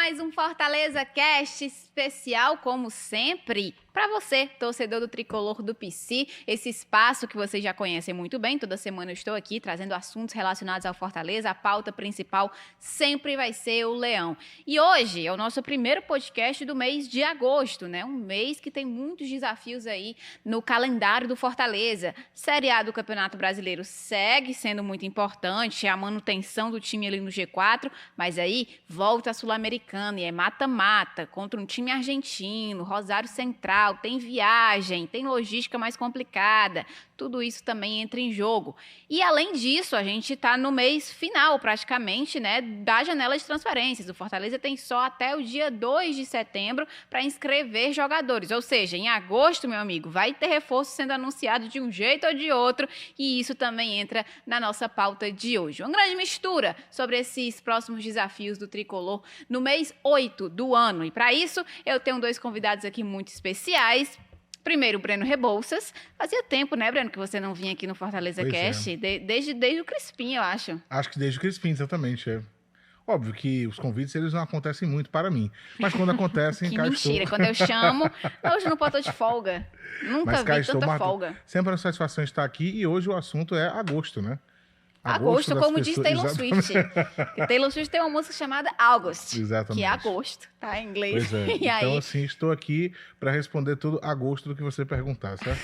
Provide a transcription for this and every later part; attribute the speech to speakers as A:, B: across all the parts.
A: mais um Fortaleza Cast especial, como sempre, para você, torcedor do Tricolor do PC, esse espaço que vocês já conhecem muito bem. Toda semana eu estou aqui trazendo assuntos relacionados ao Fortaleza. A pauta principal sempre vai ser o Leão. E hoje é o nosso primeiro podcast do mês de agosto, né? Um mês que tem muitos desafios aí no calendário do Fortaleza. Série A do Campeonato Brasileiro segue sendo muito importante, a manutenção do time ali no G4, mas aí volta a Sul-Americana e é mata-mata contra um time argentino, Rosário Central, tem viagem, tem logística mais complicada, tudo isso também entra em jogo. E além disso, a gente está no mês final praticamente, né, da janela de transferências. O Fortaleza tem só até o dia 2 de setembro para inscrever jogadores, ou seja, em agosto, meu amigo, vai ter reforço sendo anunciado de um jeito ou de outro, e isso também entra na nossa pauta de hoje. Uma grande mistura sobre esses próximos desafios do Tricolor no mês 8 do ano. E para isso, eu tenho dois convidados aqui muito especiais. Primeiro, o Breno Rebouças. Fazia tempo, né, Breno, que você não vinha aqui no Fortaleza Cast? Desde o Crispim, eu acho.
B: Acho que desde o Crispim, exatamente. É. Óbvio que os convites, eles não acontecem muito para mim. Mas quando acontecem,
A: que
B: cá
A: mentira,
B: estou.
A: Quando eu chamo, hoje não pode de folga. Nunca vi tanta
B: Marta,
A: folga.
B: Sempre a satisfação estar aqui e hoje o assunto é agosto, né?
A: Agosto, como diz Taylor Swift. Taylor Swift tem uma música chamada August,
B: exatamente.
A: Que é agosto, tá? Em inglês.
B: Pois é.
A: E
B: então,
A: aí...
B: assim, estou aqui para responder tudo a gosto do que você perguntar, certo?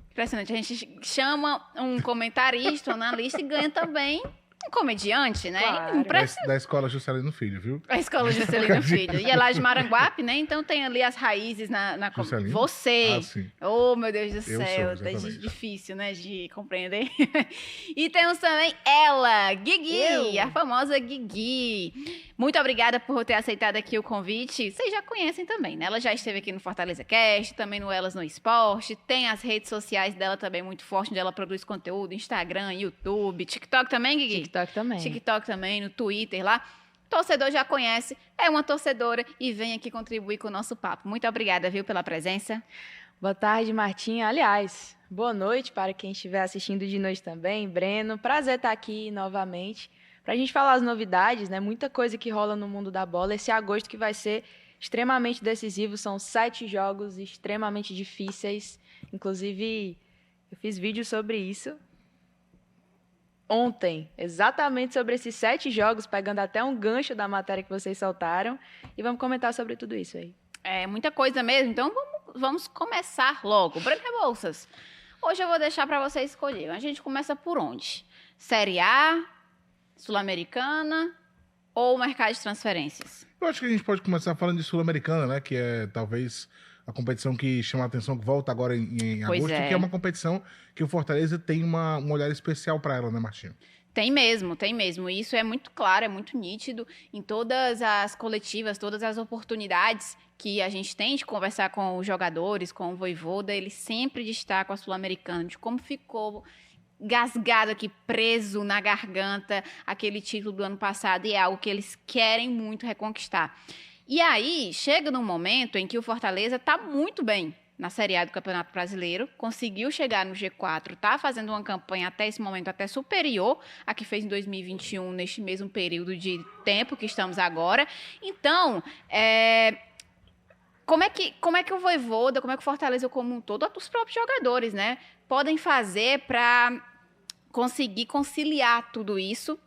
A: Impressionante. A gente chama um comentarista, um analista e ganha também um comediante, né?
C: Claro.
B: Da escola Juscelino Filho, viu?
A: A escola Juscelino Filho. E é lá de Maranguape, né? Então tem ali as raízes na você.
B: Ah, sim.
A: Oh, meu Deus do
B: Eu
A: céu.
B: sou,
A: É
B: exatamente.
A: difícil, né? De compreender. E temos também ela, Guigui, a famosa Guigui. Muito obrigada por ter aceitado aqui o convite. Vocês já conhecem também, né? Ela já esteve aqui no Fortaleza Cast, também no Elas no Esporte. Tem as redes sociais dela também muito forte, onde ela produz conteúdo, Instagram, YouTube, TikTok também, Guigui?
C: TikTok também.
A: TikTok também, no Twitter lá. Torcedor já conhece, é uma torcedora e vem aqui contribuir com o nosso papo. Muito obrigada, viu, pela presença.
C: Boa tarde, Martinha. Aliás, boa noite para quem estiver assistindo de noite também. Breno, prazer estar aqui novamente para a gente falar as novidades, né? Muita coisa que rola no mundo da bola. Esse agosto que vai ser extremamente decisivo, são 7 jogos extremamente difíceis. Inclusive, eu fiz vídeo sobre isso ontem, exatamente sobre esses 7 jogos, pegando até um gancho da matéria que vocês soltaram. E vamos comentar sobre tudo isso aí.
A: É muita coisa mesmo, então vamos começar logo. Breno Rebouças, hoje eu vou deixar para você escolher. A gente começa por onde? Série A, Sul-Americana ou mercado de transferências?
B: Eu acho que a gente pode começar falando de Sul-Americana, né? Que é talvez a competição que chama a atenção, que volta agora em agosto, que é uma competição que o Fortaleza tem um olhar especial para ela, né, Martinho?
A: Tem mesmo, tem mesmo. E isso é muito claro, é muito nítido em todas as coletivas, todas as oportunidades que a gente tem de conversar com os jogadores, com o Vojvoda, ele sempre destaca a Sul-Americana, de como ficou gasgado aqui, preso na garganta, aquele título do ano passado, e é algo que eles querem muito reconquistar. E aí, chega num momento em que o Fortaleza está muito bem na Série A do Campeonato Brasileiro, conseguiu chegar no G4, está fazendo uma campanha até esse momento até superior à que fez em 2021, neste mesmo período de tempo que estamos agora. Então, como é que o Vojvoda, como é que o Fortaleza como um todo, os próprios jogadores, né, podem fazer para conseguir conciliar tudo isso,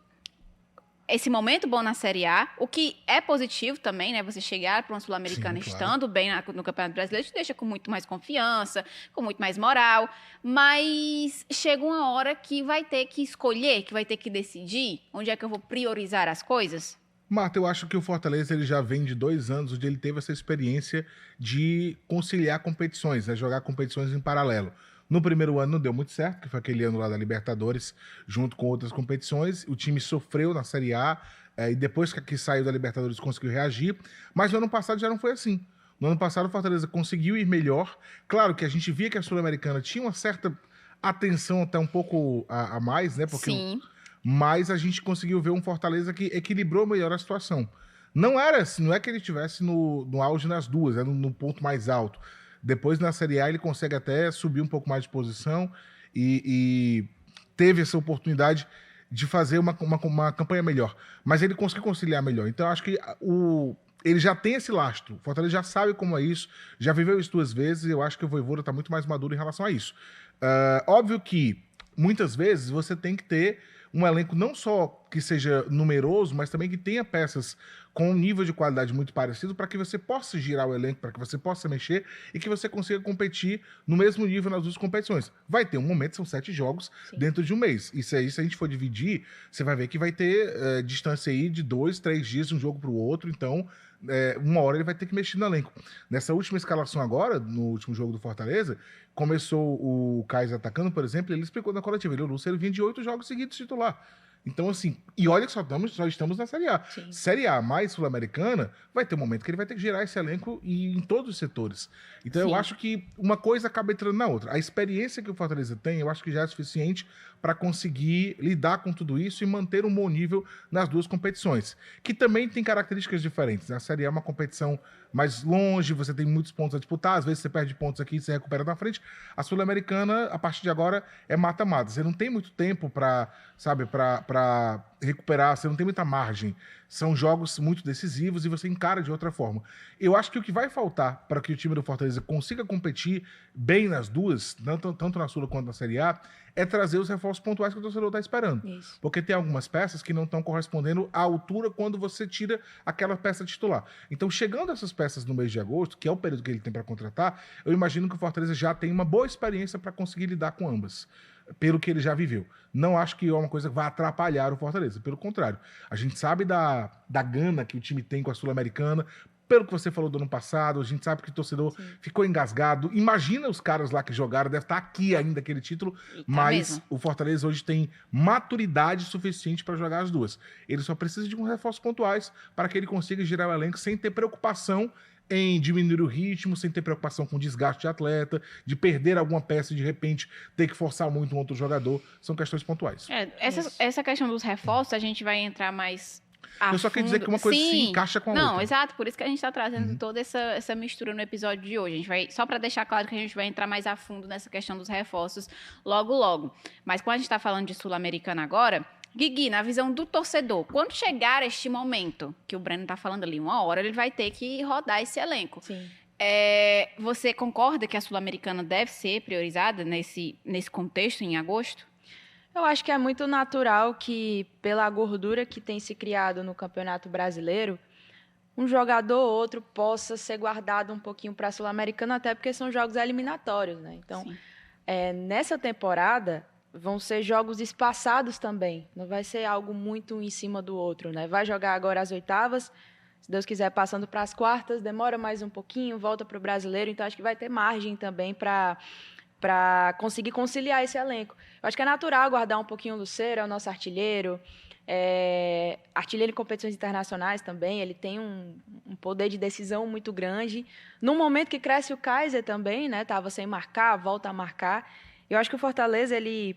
A: esse momento bom na Série A, o que é positivo também, né? Você chegar para uma Sul-Americana estando bem no Campeonato Brasileiro, te deixa com muito mais confiança, com muito mais moral, mas chega uma hora que vai ter que escolher, que vai ter que decidir onde é que eu vou priorizar as coisas.
B: Marta, eu acho que o Fortaleza ele já vem de 2 anos onde ele teve essa experiência de conciliar competições, né? Jogar competições em paralelo. No primeiro ano não deu muito certo, que foi aquele ano lá da Libertadores, junto com outras competições. O time sofreu na Série A, e depois que saiu da Libertadores conseguiu reagir. Mas no ano passado já não foi assim. No ano passado o Fortaleza conseguiu ir melhor. Claro que a gente via que a Sul-Americana tinha uma certa atenção até um pouco a mais, né? Porque
A: Sim.
B: Mas a gente conseguiu ver um Fortaleza que equilibrou melhor a situação. Não era assim, não é que ele estivesse no auge nas duas, no ponto mais alto. Depois, na Série A, ele consegue até subir um pouco mais de posição e teve essa oportunidade de fazer uma campanha melhor. Mas ele conseguiu conciliar melhor. Então, eu acho que ele já tem esse lastro. O Fortaleza já sabe como é isso, já viveu isso 2 vezes, e eu acho que o Vojvoda está muito mais maduro em relação a isso. Óbvio que, muitas vezes, você tem que ter um elenco não só que seja numeroso, mas também que tenha peças com um nível de qualidade muito parecido para que você possa girar o elenco, para que você possa mexer e que você consiga competir no mesmo nível nas 2 competições. Vai ter um momento, são 7 jogos dentro de um mês. Isso aí, se a gente for dividir, você vai ver que vai ter distância aí de 2, 3 dias de um jogo para o outro, então uma hora ele vai ter que mexer no elenco. Nessa última escalação agora, no último jogo do Fortaleza, começou o Kaiser atacando, por exemplo, ele explicou na coletiva, o Lucero vinha de 8 jogos seguidos titular. Então, assim, e olha que só estamos na Série A.
C: Sim.
B: Série A mais Sul-Americana, vai ter um momento que ele vai ter que gerar esse elenco em todos os setores. Então,
A: Sim.
B: eu acho que uma coisa acaba entrando na outra. A experiência que o Fortaleza tem, eu acho que já é suficiente para conseguir lidar com tudo isso e manter um bom nível nas 2 competições, que também tem características diferentes. A Série A é uma competição mais longe, você tem muitos pontos a disputar, às vezes você perde pontos aqui e você recupera na frente. A Sul-Americana, a partir de agora, é mata-mata. Você não tem muito tempo para recuperar, você não tem muita margem. São jogos muito decisivos e você encara de outra forma. Eu acho que o que vai faltar para que o time do Fortaleza consiga competir bem nas 2, tanto na Sula quanto na Série A, é trazer os reforços pontuais que o torcedor está esperando.
C: Isso.
B: Porque tem algumas peças que não estão correspondendo à altura quando você tira aquela peça titular. Então, chegando essas peças no mês de agosto, que é o período que ele tem para contratar, eu imagino que o Fortaleza já tem uma boa experiência para conseguir lidar com ambas, pelo que ele já viveu. Não acho que é uma coisa que vai atrapalhar o Fortaleza, pelo contrário. A gente sabe da gana que o time tem com a Sul-Americana, pelo que você falou do ano passado, a gente sabe que o torcedor ficou engasgado. Imagina os caras lá que jogaram, deve estar aqui ainda aquele título, mas
A: mesmo.
B: o Fortaleza hoje tem maturidade suficiente para jogar as 2. Ele só precisa de uns reforços pontuais para que ele consiga girar o elenco sem ter preocupação em diminuir o ritmo, sem ter preocupação com desgaste de atleta, de perder alguma peça e de repente ter que forçar muito um outro jogador. São questões pontuais.
A: Essa questão dos reforços, a gente vai entrar mais
B: Eu só queria dizer que uma coisa se encaixa com a outra.
A: Não, exato, por isso que a gente está trazendo toda essa mistura no episódio de hoje. A gente vai, só para deixar claro que a gente vai entrar mais a fundo nessa questão dos reforços logo. Mas quando a gente está falando de Sul-Americana agora, Guigui, na visão do torcedor, quando chegar este momento que o Breno está falando ali, uma hora ele vai ter que rodar esse elenco.
C: Sim.
A: Você concorda que a Sul-Americana deve ser priorizada nesse contexto em agosto?
C: Eu acho que é muito natural que, pela gordura que tem se criado no Campeonato Brasileiro, um jogador ou outro possa ser guardado um pouquinho para a Sul-Americana, até porque são jogos eliminatórios, né? Então, nessa temporada, vão ser jogos espaçados também. Não vai ser algo muito em cima do outro, né? Vai jogar agora as oitavas, se Deus quiser, passando para as quartas, demora mais um pouquinho, volta para o Brasileiro. Então, acho que vai ter margem também para conseguir conciliar esse elenco. Eu acho que é natural guardar um pouquinho o Lucero, é o nosso artilheiro, artilheiro em competições internacionais também, ele tem um poder de decisão muito grande. No momento que cresce o Kaiser também, né, estava sem marcar, volta a marcar. Eu acho que o Fortaleza, ele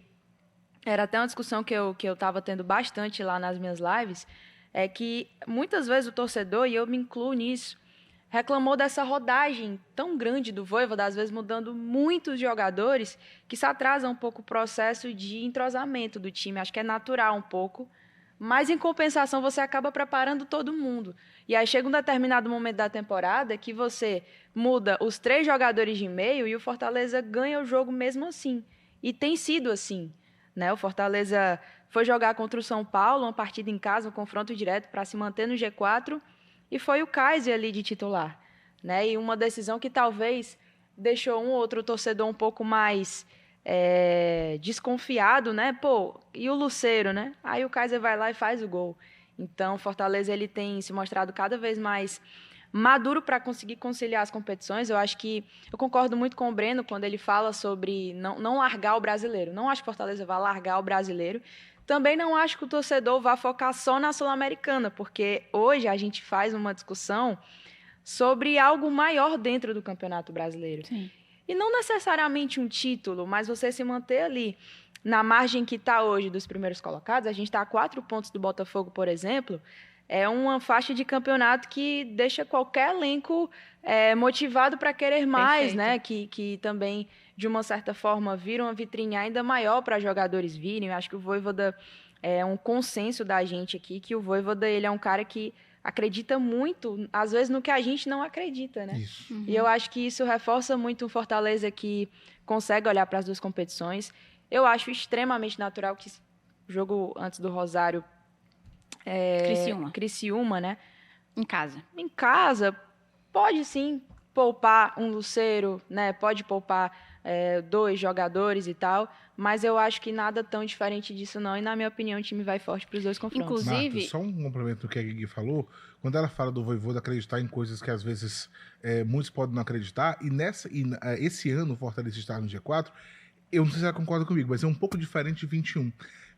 C: era até uma discussão que eu estava tendo bastante lá nas minhas lives, é que muitas vezes o torcedor, e eu me incluo nisso, reclamou dessa rodagem tão grande do Vojvoda, às vezes mudando muitos jogadores, que isso atrasa um pouco o processo de entrosamento do time. Acho que é natural um pouco, mas em compensação você acaba preparando todo mundo. E aí chega um determinado momento da temporada que você muda os 3 jogadores de meio e o Fortaleza ganha o jogo mesmo assim. E tem sido assim, né? O Fortaleza foi jogar contra o São Paulo, uma partida em casa, um confronto direto para se manter no G4, e foi o Kaiser ali de titular, né? E uma decisão que talvez deixou um ou outro torcedor um pouco mais desconfiado, né? Pô, e o Lucero, né? Aí o Kaiser vai lá e faz o gol. Então, o Fortaleza ele tem se mostrado cada vez mais maduro para conseguir conciliar as competições. Eu acho que eu concordo muito com o Breno quando ele fala sobre não largar o brasileiro. Não acho que o Fortaleza vai largar o brasileiro. Também não acho que o torcedor vá focar só na Sul-Americana, porque hoje a gente faz uma discussão sobre algo maior dentro do Campeonato Brasileiro.
A: Sim.
C: E não necessariamente um título, mas você se manter ali na margem que está hoje dos primeiros colocados. A gente está a 4 pontos do Botafogo, por exemplo. É uma faixa de campeonato que deixa qualquer elenco motivado para querer mais, né? Que também de uma certa forma, vira uma vitrine ainda maior para jogadores virem. Eu acho que o Vojvoda é um consenso da gente aqui, que o Vojvoda, ele é um cara que acredita muito, às vezes, no que a gente não acredita, né?
B: Isso.
C: E eu acho que isso reforça muito um Fortaleza que consegue olhar para as duas competições. Eu acho extremamente natural que o jogo antes do Rosário... Criciúma, né?
A: Em casa.
C: Em casa, pode sim poupar um Lucero, né? Pode poupar 2 jogadores e tal, mas eu acho que nada tão diferente disso não, e na minha opinião o time vai forte para os dois confrontos.
A: Inclusive...
B: Marta, só um complemento do que a Guigui falou, quando ela fala do Vojvoda acreditar em coisas que às vezes muitos podem não acreditar, esse ano o Fortaleza está no G4, eu não sei se ela concorda comigo, mas é um pouco diferente de 21.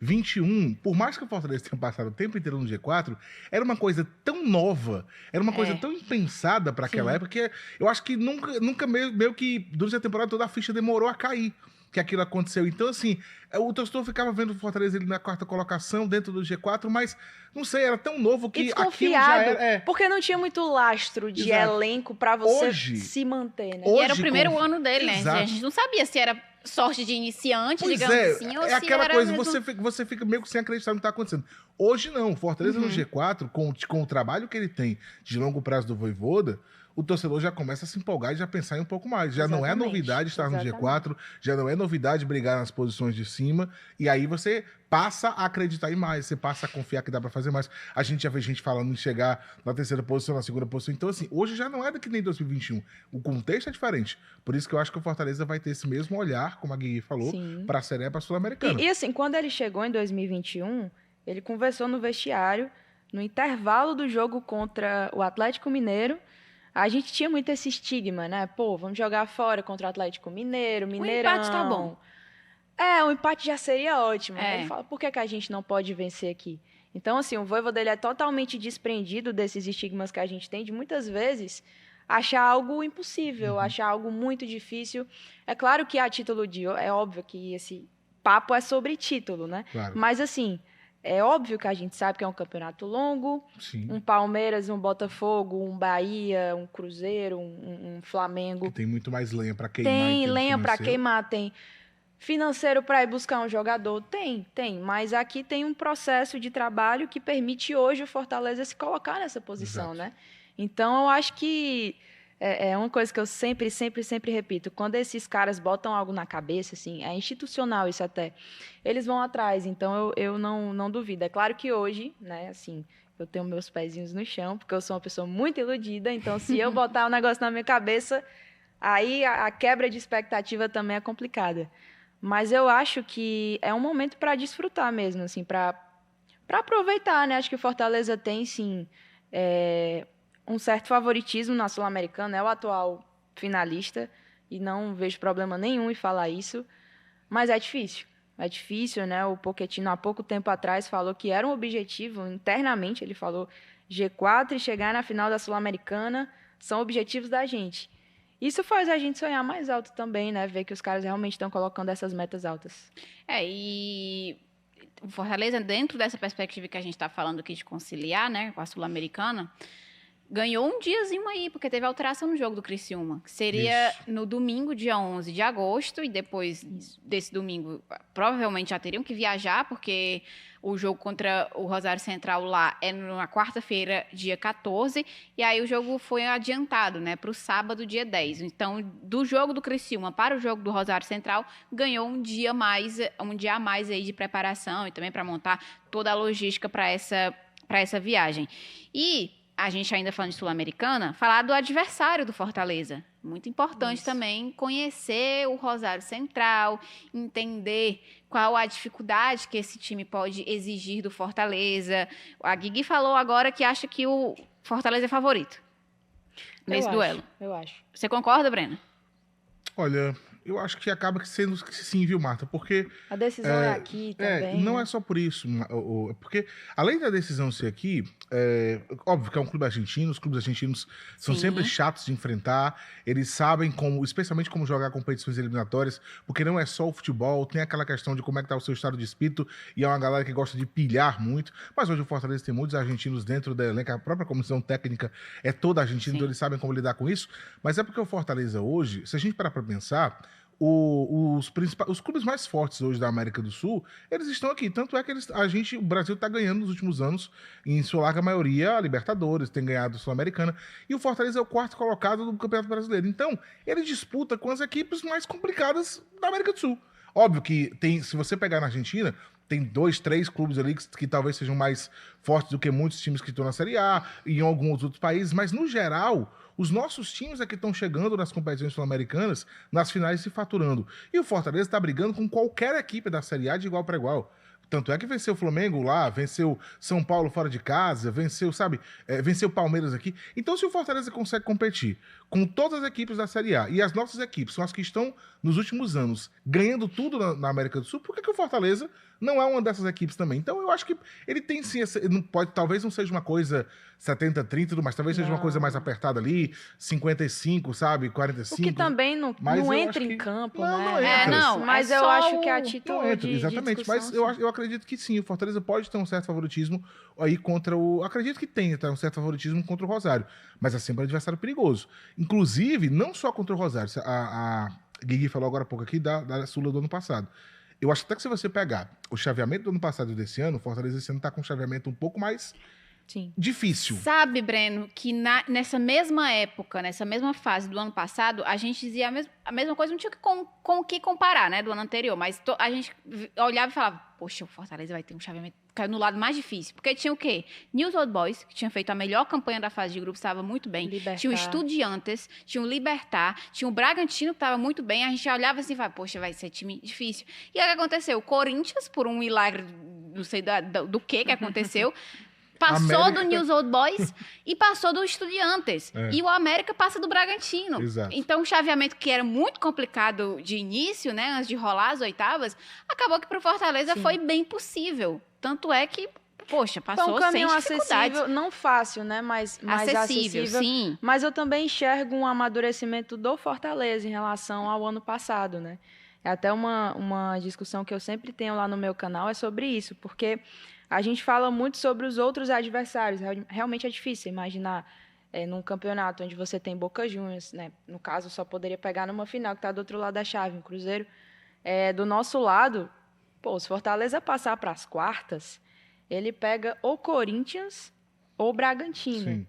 B: 21, por mais que o Fortaleza tenha passado o tempo inteiro no G4, era uma coisa tão nova, era uma coisa tão impensada para aquela época, que eu acho que nunca meio que durante a temporada toda a ficha demorou a cair, que aquilo aconteceu. Então, assim, o torcedor ficava vendo o Fortaleza ele na 4ª colocação, dentro do G4, mas, não sei, era tão novo que aquilo já era...
C: porque não tinha muito lastro de elenco para você se manter, né?
A: E era o primeiro ano dele, né? A gente não sabia se era sorte de iniciante, digamos assim, ou se
B: aquela
A: era
B: coisa,
A: mesmo...
B: você fica meio que sem acreditar no que está acontecendo. Hoje não, o Fortaleza no G4, com o trabalho que ele tem de longo prazo do Vojvoda, o torcedor já começa a se empolgar e já pensar em um pouco mais. Já não é novidade estar no G4, já não é novidade brigar nas posições de cima, e aí você passa a acreditar em mais, você passa a confiar que dá pra fazer mais. A gente já vê gente falando em chegar na 3ª posição, na 2ª posição. Então, assim, hoje já não é daqui nem 2021. O contexto é diferente. Por isso que eu acho que o Fortaleza vai ter esse mesmo olhar, como a Gui falou, para a Série A e para a Sul-Americana.
C: E assim, quando ele chegou em 2021, ele conversou no vestiário, no intervalo do jogo contra o Atlético Mineiro. A gente tinha muito esse estigma, né? Pô, vamos jogar fora contra o Atlético Mineiro, Mineirão.
A: Um empate tá bom.
C: Um empate já seria ótimo. Ele fala, por que a gente não pode vencer aqui? Então, assim, o Vojvoda dele é totalmente desprendido desses estigmas que a gente tem de muitas vezes achar algo impossível, achar algo muito difícil. É claro que a título de... É óbvio que esse papo é sobre título, né?
B: Claro.
C: Mas, assim... É óbvio que a gente sabe que é um campeonato longo, um Palmeiras, um Botafogo, um Bahia, um Cruzeiro, um Flamengo.
B: Que tem muito mais lenha para queimar.
C: Tem lenha para queimar, tem financeiro para ir buscar um jogador, tem. Mas aqui tem um processo de trabalho que permite hoje o Fortaleza se colocar nessa posição, né? Então, eu acho que é uma coisa que eu sempre repito. Quando esses caras botam algo na cabeça, assim, é institucional isso até, eles vão atrás. Então, eu não duvido. É claro que hoje, né, assim, eu tenho meus pezinhos no chão, porque eu sou uma pessoa muito iludida. Então, se eu botar um negócio na minha cabeça, aí a quebra de expectativa também é complicada. Mas eu acho que é um momento para desfrutar mesmo, assim, para aproveitar, né? Acho que o Fortaleza tem, sim... um certo favoritismo na Sul-Americana, é o atual finalista, e não vejo problema nenhum em falar isso, mas é difícil, né? O Pochettino, há pouco tempo atrás, falou que era um objetivo, internamente, ele falou G4 e chegar na final da Sul-Americana são objetivos da gente. Isso faz a gente sonhar mais alto também, né? Ver que os caras realmente estão colocando essas metas altas.
A: E o Fortaleza, dentro dessa perspectiva que a gente está falando aqui de conciliar, né, com a Sul-Americana, ganhou um diazinho aí, porque teve alteração no jogo do Criciúma, que seria no domingo, dia 11 de agosto, e depois desse domingo, provavelmente já teriam que viajar, porque o jogo contra o Rosário Central lá é na quarta-feira, dia 14, e aí o jogo foi adiantado, né, para o sábado, dia 10. Então, do jogo do Criciúma para o jogo do Rosário Central, ganhou um dia a mais aí de preparação, e também para montar toda a logística para essa viagem. E a gente ainda falando de Sul-Americana, falar do adversário do Fortaleza. Muito importante também conhecer o Rosário Central, entender qual a dificuldade que esse time pode exigir do Fortaleza. A Guigui falou agora que acha que o Fortaleza é favorito nesse duelo.
C: Eu acho.
A: Você concorda, Breno?
B: Olha, eu acho que acaba sendo sim, viu, Marta? Porque...
C: A decisão é aqui também.
B: Não é só por isso. Porque, além da decisão ser aqui, óbvio que é um clube argentino, os clubes argentinos são sempre chatos de enfrentar, eles sabem como, especialmente como jogar competições eliminatórias, porque não é só o futebol, tem aquela questão de como é que tá o seu estado de espírito, e é uma galera que gosta de pilhar muito, mas hoje o Fortaleza tem muitos argentinos dentro da elenco, a própria comissão técnica é toda argentina, então eles sabem como lidar com isso, mas é porque o Fortaleza hoje, se a gente parar pra pensar, os clubes mais fortes hoje da América do Sul, eles estão aqui. Tanto é que o Brasil está ganhando nos últimos anos, em sua larga maioria, a Libertadores, tem ganhado a Sul-Americana, e o Fortaleza é o quarto colocado do Campeonato Brasileiro. Então, ele disputa com as equipes mais complicadas da América do Sul. Óbvio que se você pegar na Argentina, tem 2, 3 clubes ali que talvez sejam mais fortes do que muitos times que estão na Série A e em alguns outros países, mas no geral, os nossos times é que estão chegando nas competições sul-americanas, nas finais se faturando. E o Fortaleza está brigando com qualquer equipe da Série A de igual para igual. Tanto é que venceu o Flamengo lá, venceu São Paulo fora de casa, venceu o Palmeiras aqui. Então, se o Fortaleza consegue competir com todas as equipes da Série A, e as nossas equipes são as que estão, nos últimos anos, ganhando tudo na América do Sul, por que o Fortaleza não é uma dessas equipes também? Então, eu acho que ele tem sim, talvez não seja uma coisa 70-30, mas talvez seja uma coisa mais apertada ali, 55, sabe, 45.
C: O que também não entra em campo, né?
B: Não entra.
C: Mas eu acho que a título
B: não entra, exatamente,
C: mas
B: eu acredito que sim, o Fortaleza pode ter um certo favoritismo aí contra o... Acredito que tem um certo favoritismo contra o Rosário, mas é sempre um adversário perigoso. Inclusive, não só contra o Rosário, a Guigui falou agora há pouco aqui da Sula do ano passado. Eu acho até que se você pegar o chaveamento do ano passado e desse ano, o Fortaleza esse ano está com um chaveamento um pouco mais difícil.
A: Sabe, Breno, que nessa mesma época, nessa mesma fase do ano passado, a gente dizia a mesma coisa, não tinha com o que comparar, né, do ano anterior, mas a gente olhava e falava, poxa, o Fortaleza vai ter um chaveamento, caiu no lado mais difícil, porque tinha o quê? News Old Boys, que tinha feito a melhor campanha da fase de grupos, estava muito bem,
C: Libertar.
A: Tinha o Estudiantes, tinha o Libertar, tinha o Bragantino, que estava muito bem, a gente olhava assim e falava, poxa, vai ser time difícil. E aí o que aconteceu? O Corinthians, por um milagre, não sei do que aconteceu, passou do News Old Boys e passou do Estudiantes. E o América passa do Bragantino.
B: Exato.
A: Então, o chaveamento que era muito complicado de início, né, antes de rolar as oitavas, acabou que para o Fortaleza foi bem possível. Tanto é que, poxa, passou sem dificuldades.
C: Acessível, não fácil, né, mas acessível.
A: Sim.
C: Mas eu também enxergo um amadurecimento do Fortaleza em relação ao ano passado, né? É até uma discussão que eu sempre tenho lá no meu canal, é sobre isso, porque a gente fala muito sobre os outros adversários. Realmente é difícil imaginar num campeonato onde você tem Boca Juniors, né? No caso, só poderia pegar numa final, que está do outro lado da chave, um Cruzeiro. Do nosso lado, se Fortaleza passar para as quartas, ele pega ou Corinthians ou Bragantino.
B: Sim.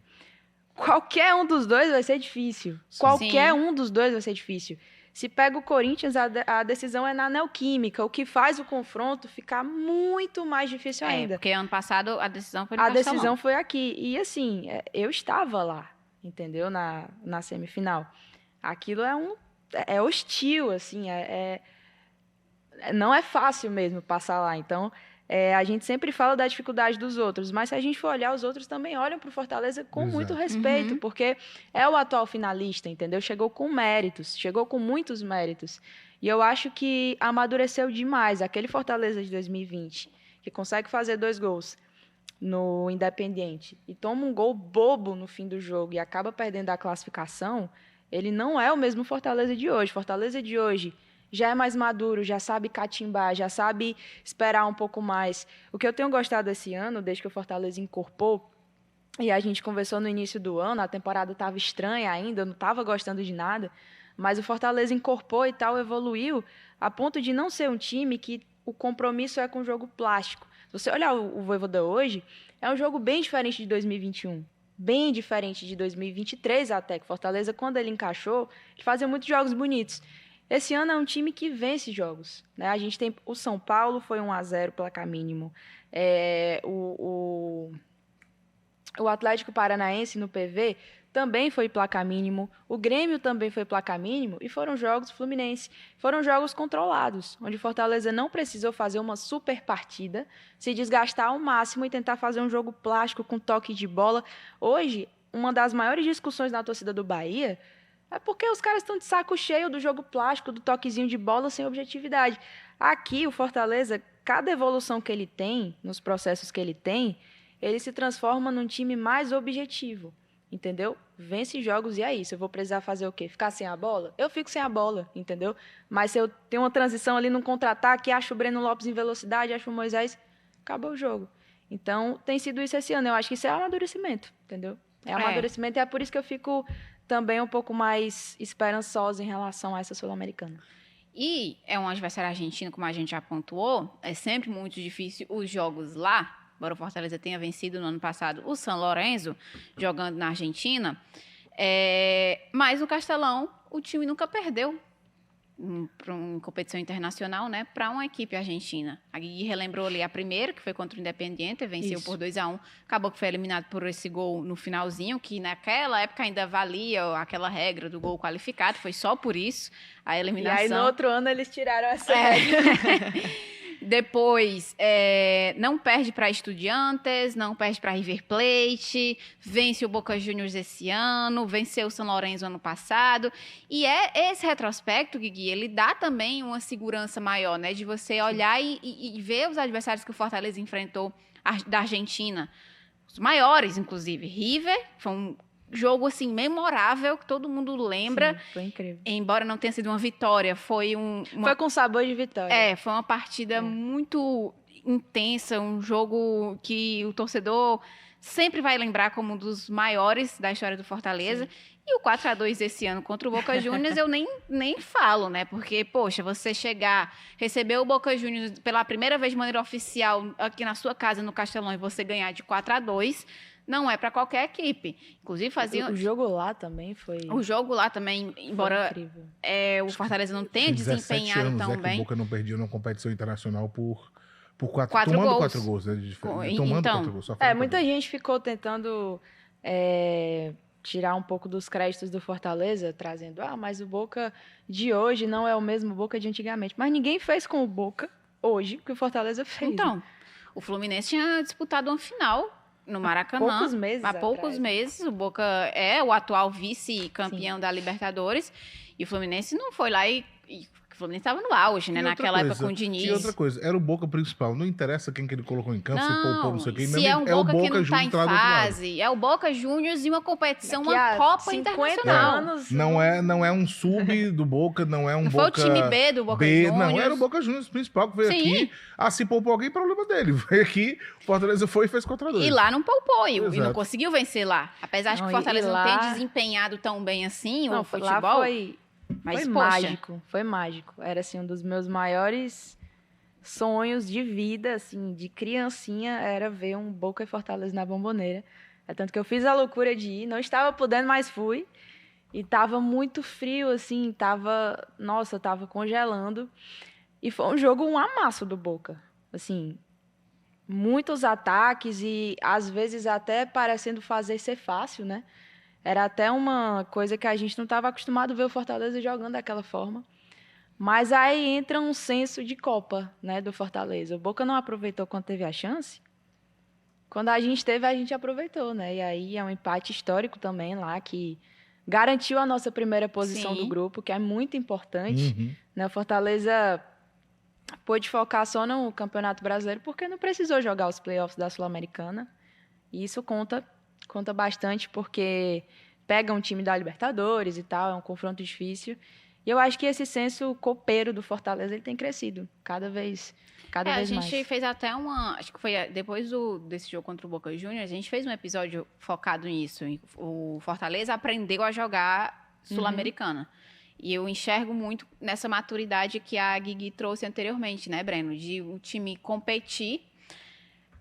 C: Qualquer um dos dois vai ser difícil. Qualquer um dos dois vai ser difícil. Se pega o Corinthians, a decisão é na Neoquímica, o que faz o confronto ficar muito mais difícil ainda.
A: Porque ano passado a decisão foi no
C: Castelão.
A: Castelão.
C: A decisão foi aqui. E assim, eu estava lá, entendeu? Na semifinal. Aquilo é hostil, assim, não é fácil mesmo passar lá. Então, a gente sempre fala da dificuldade dos outros, mas se a gente for olhar, os outros também olham para o Fortaleza com muito respeito, porque é o atual finalista, entendeu? Chegou com méritos, chegou com muitos méritos. E eu acho que amadureceu demais. Aquele Fortaleza de 2020, que consegue fazer 2 gols no Independiente e toma um gol bobo no fim do jogo e acaba perdendo a classificação, ele não é o mesmo Fortaleza de hoje. Fortaleza de hoje já é mais maduro, já sabe catimbar, já sabe esperar um pouco mais. O que eu tenho gostado esse ano, desde que o Fortaleza incorporou, e a gente conversou no início do ano, a temporada estava estranha ainda, eu não estava gostando de nada, mas o Fortaleza incorporou e tal, evoluiu, a ponto de não ser um time que o compromisso é com o jogo plástico. Se você olhar o Vojvoda hoje, é um jogo bem diferente de 2021. Bem diferente de 2023 até, que Fortaleza, quando ele encaixou, ele fazia muitos jogos bonitos. Esse ano é um time que vence jogos, né? A gente tem o São Paulo, foi 1-0, placar mínimo. O Atlético Paranaense no PV também foi placar mínimo. O Grêmio também foi placar mínimo. E foram jogos Fluminense. Foram jogos controlados, onde Fortaleza não precisou fazer uma super partida, se desgastar ao máximo e tentar fazer um jogo plástico com toque de bola. Hoje, uma das maiores discussões na torcida do Bahia é porque os caras estão de saco cheio do jogo plástico, do toquezinho de bola sem objetividade. Aqui, o Fortaleza, cada evolução que ele tem, nos processos que ele tem, ele se transforma num time mais objetivo, entendeu? Vence jogos e é isso. Eu vou precisar fazer o quê? Ficar sem a bola? Eu fico sem a bola, entendeu? Mas se eu tenho uma transição ali num contra-ataque, acho o Breno Lopes em velocidade, acho o Moisés, acabou o jogo. Então, tem sido isso esse ano. Eu acho que isso é amadurecimento, entendeu? É amadurecimento e é por isso que eu fico também um pouco mais esperançosa em relação a essa Sul-Americana.
A: E é um adversário argentino, como a gente já pontuou, é sempre muito difícil os jogos lá, embora o Fortaleza tenha vencido no ano passado o São Lourenço, jogando na Argentina, mas no Castelão o time nunca perdeu em competição internacional, né, para uma equipe argentina. A Gui relembrou ali a primeira, que foi contra o Independiente, venceu por 2-1, acabou que foi eliminado por esse gol no finalzinho, que naquela época ainda valia aquela regra do gol qualificado, foi só por isso a eliminação.
C: E aí no outro ano eles tiraram essa regra.
A: Depois, não perde para Estudiantes, não perde para River Plate, vence o Boca Juniors esse ano, venceu o São Lourenço ano passado. E esse retrospecto, Guigui, ele dá também uma segurança maior, né? De você olhar e ver os adversários que o Fortaleza enfrentou da Argentina. Os maiores, inclusive. River, foi um jogo, assim, memorável, que todo mundo lembra.
C: Sim, foi incrível.
A: Embora não tenha sido uma vitória, foi
C: Foi com sabor de vitória.
A: Foi uma partida muito intensa, um jogo que o torcedor sempre vai lembrar como um dos maiores da história do Fortaleza. Sim. E o 4-2 esse ano contra o Boca Juniors eu nem falo, né? Porque, poxa, você receber o Boca Juniors pela primeira vez de maneira oficial aqui na sua casa, no Castelão, e você ganhar de 4-2... não é para qualquer equipe. Inclusive,
C: O jogo lá também foi...
A: O jogo lá também, embora o Fortaleza não tenha desempenhado
B: anos,
A: tão bem.
B: Que o Boca não perdia numa competição internacional por quatro
A: tomando
B: gols. 4 gols. Né? Tomando 4 gols.
C: Muita gente ficou tentando tirar um pouco dos créditos do Fortaleza, trazendo, mas o Boca de hoje não é o mesmo Boca de antigamente. Mas ninguém fez com o Boca hoje o que o Fortaleza fez.
A: Então, o Fluminense tinha disputado uma final no Maracanã.
C: Há
A: poucos meses. O Boca é o atual vice-campeão da Libertadores. E o Fluminense não foi lá e o Fluminense estava no auge, né? Naquela época com o Diniz.
B: E outra coisa, era o Boca principal. Não interessa quem que ele colocou em campo, se poupou, não sei o quê.
A: Se é um Boca que não está em fase, é o Boca Juniors e uma competição, uma Copa Internacional.
C: Anos,
B: não é um sub do Boca, não é um
A: não
B: Boca...
A: foi o time B do Boca Juniors.
B: Não, era o Boca Juniors principal que veio aqui. Se poupou alguém, problema dele. Veio aqui, o Fortaleza foi e fez 4-2.
A: E lá não poupou, e não conseguiu vencer lá. Apesar de que o Fortaleza não tenha desempenhado tão bem assim o futebol.
C: Lá foi mágico. Era assim um dos meus maiores sonhos de vida, assim, de criancinha, era ver um Boca e Fortaleza na Bomboneira. É tanto que eu fiz a loucura de ir, não estava podendo, mas fui. E tava muito frio, assim, eu tava congelando. E foi um jogo, um amasso do Boca. Assim, muitos ataques e às vezes até parecendo fazer ser fácil, né? Era até uma coisa que a gente não estava acostumado a ver o Fortaleza jogando daquela forma. Mas aí entra um senso de Copa, né, do Fortaleza. O Boca não aproveitou quando teve a chance. Quando a gente teve, a gente aproveitou, né? E aí é um empate histórico também lá, que garantiu a nossa primeira posição do grupo, que é muito importante.
B: Uhum.
C: Né? O Fortaleza pôde focar só no Campeonato Brasileiro, porque não precisou jogar os playoffs da Sul-Americana. E isso conta bastante, porque pega um time da Libertadores e tal, é um confronto difícil. E eu acho que esse senso copeiro do Fortaleza ele tem crescido cada vez mais.
A: A gente fez até acho que foi depois desse jogo contra o Boca Juniors, a gente fez um episódio focado nisso. O Fortaleza aprendeu a jogar Sul-Americana. E eu enxergo muito nessa maturidade que a Guigui trouxe anteriormente, né, Breno? De o time competir,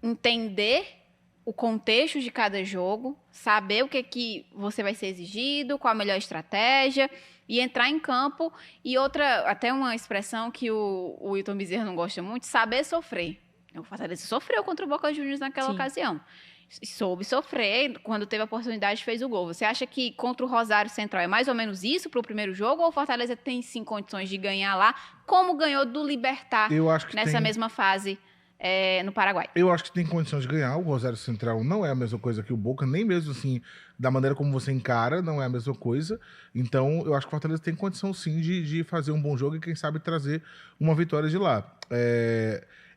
A: entender o contexto de cada jogo, saber o que você vai ser exigido, qual a melhor estratégia, e entrar em campo. E até uma expressão que o Wilton Bezerra não gosta muito, saber sofrer. O Fortaleza sofreu contra o Boca Juniors naquela ocasião. Soube sofrer, quando teve a oportunidade fez o gol. Você acha que contra o Rosário Central é mais ou menos isso para o primeiro jogo, ou o Fortaleza tem sim condições de ganhar lá, como ganhou do Libertad nessa mesma fase no Paraguai?
B: Eu acho que tem condições de ganhar. O Rosário Central não é a mesma coisa que o Boca, nem mesmo assim, da maneira como você encara, não é a mesma coisa. Então, eu acho que o Fortaleza tem condição sim de fazer um bom jogo e quem sabe trazer uma vitória de lá.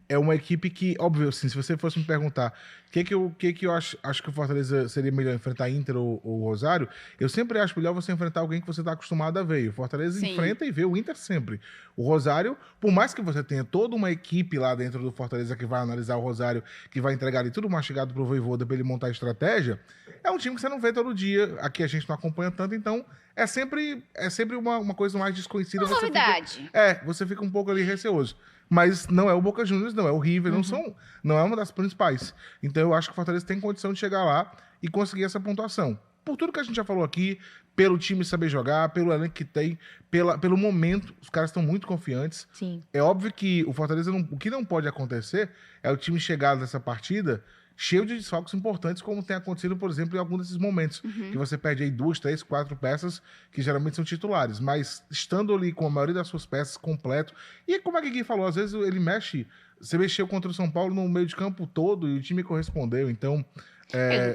B: É é uma equipe que, óbvio, assim, se você fosse me perguntar o que eu acho que o Fortaleza seria melhor enfrentar Inter ou Rosário, eu sempre acho melhor você enfrentar alguém que você está acostumado a ver. O Fortaleza
A: Sim.
B: enfrenta e vê o Inter sempre. O Rosário, por mais que você tenha toda uma equipe lá dentro do Fortaleza que vai analisar o Rosário, que vai entregar ali tudo mastigado pro Vojvoda para ele montar a estratégia, é um time que você não vê todo dia. Aqui a gente não acompanha tanto, então é sempre uma coisa mais desconhecida.
A: Uma novidade.
B: Você fica um pouco ali receoso. Mas não é o Boca Juniors, não é o River, não é uma das principais. Então eu acho que o Fortaleza tem condição de chegar lá e conseguir essa pontuação. Por tudo que a gente já falou aqui, pelo time saber jogar, pelo elenco que tem, pelo momento, os caras estão muito confiantes.
C: Sim.
B: É óbvio que o Fortaleza, o que não pode acontecer é o time chegar nessa partida cheio de desfalques importantes, como tem acontecido, por exemplo, em algum desses momentos, que você perde aí 2, 3, 4 peças que geralmente são titulares, mas estando ali com a maioria das suas peças completo, e como a Gui falou, às vezes ele você mexeu contra o São Paulo no meio de campo todo e o time correspondeu, então...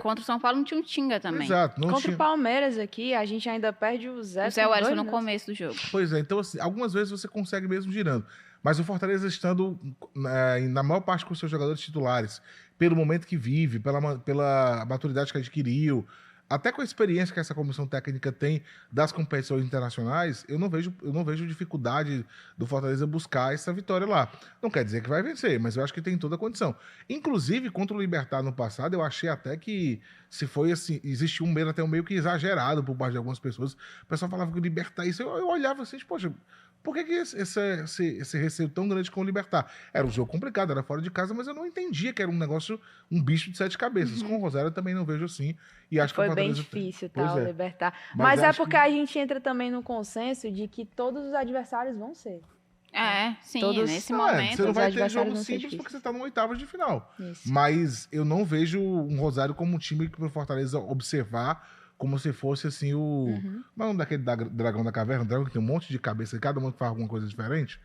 A: Contra o São Paulo não tinha um Tinga também.
B: Exato.
C: Contra o Palmeiras aqui, a gente ainda perde o Zé.
A: O Zé Wellington no começo do jogo.
B: Pois é, então assim, algumas vezes você consegue mesmo girando. Mas o Fortaleza estando na maior parte com seus jogadores titulares, pelo momento que vive, pela maturidade que adquiriu, até com a experiência que essa comissão técnica tem das competições internacionais, eu não vejo dificuldade do Fortaleza buscar essa vitória lá. Não quer dizer que vai vencer, mas eu acho que tem toda a condição. Inclusive, contra o Libertad no passado, eu achei até que se foi assim, existe um medo até meio que exagerado por parte de algumas pessoas. O pessoal falava que o Libertad isso, eu olhava assim, poxa, por que esse receio tão grande com o Libertad? Era um jogo complicado, era fora de casa, mas eu não entendia que era um negócio, um bicho de 7 cabeças. Com o Rosário eu também não vejo assim. E acho
C: Foi
B: que
C: bem difícil, tá, o Libertad.
B: Mas
C: Mas é porque a gente entra também no consenso de que todos os adversários vão ser.
A: Sim,
C: Todos-
A: nesse
B: você
A: momento.
B: não vai ter
C: adversários
B: jogo
C: vão ser
B: simples
C: difíceis.
B: porque você tá no oitavas de final.
C: Isso.
B: Mas eu não vejo um Rosário como um time que o Fortaleza observar como se fosse assim o... Como é o nome daquele dragão da caverna? Um dragão que tem um monte de cabeça e cada um que faz alguma coisa diferente?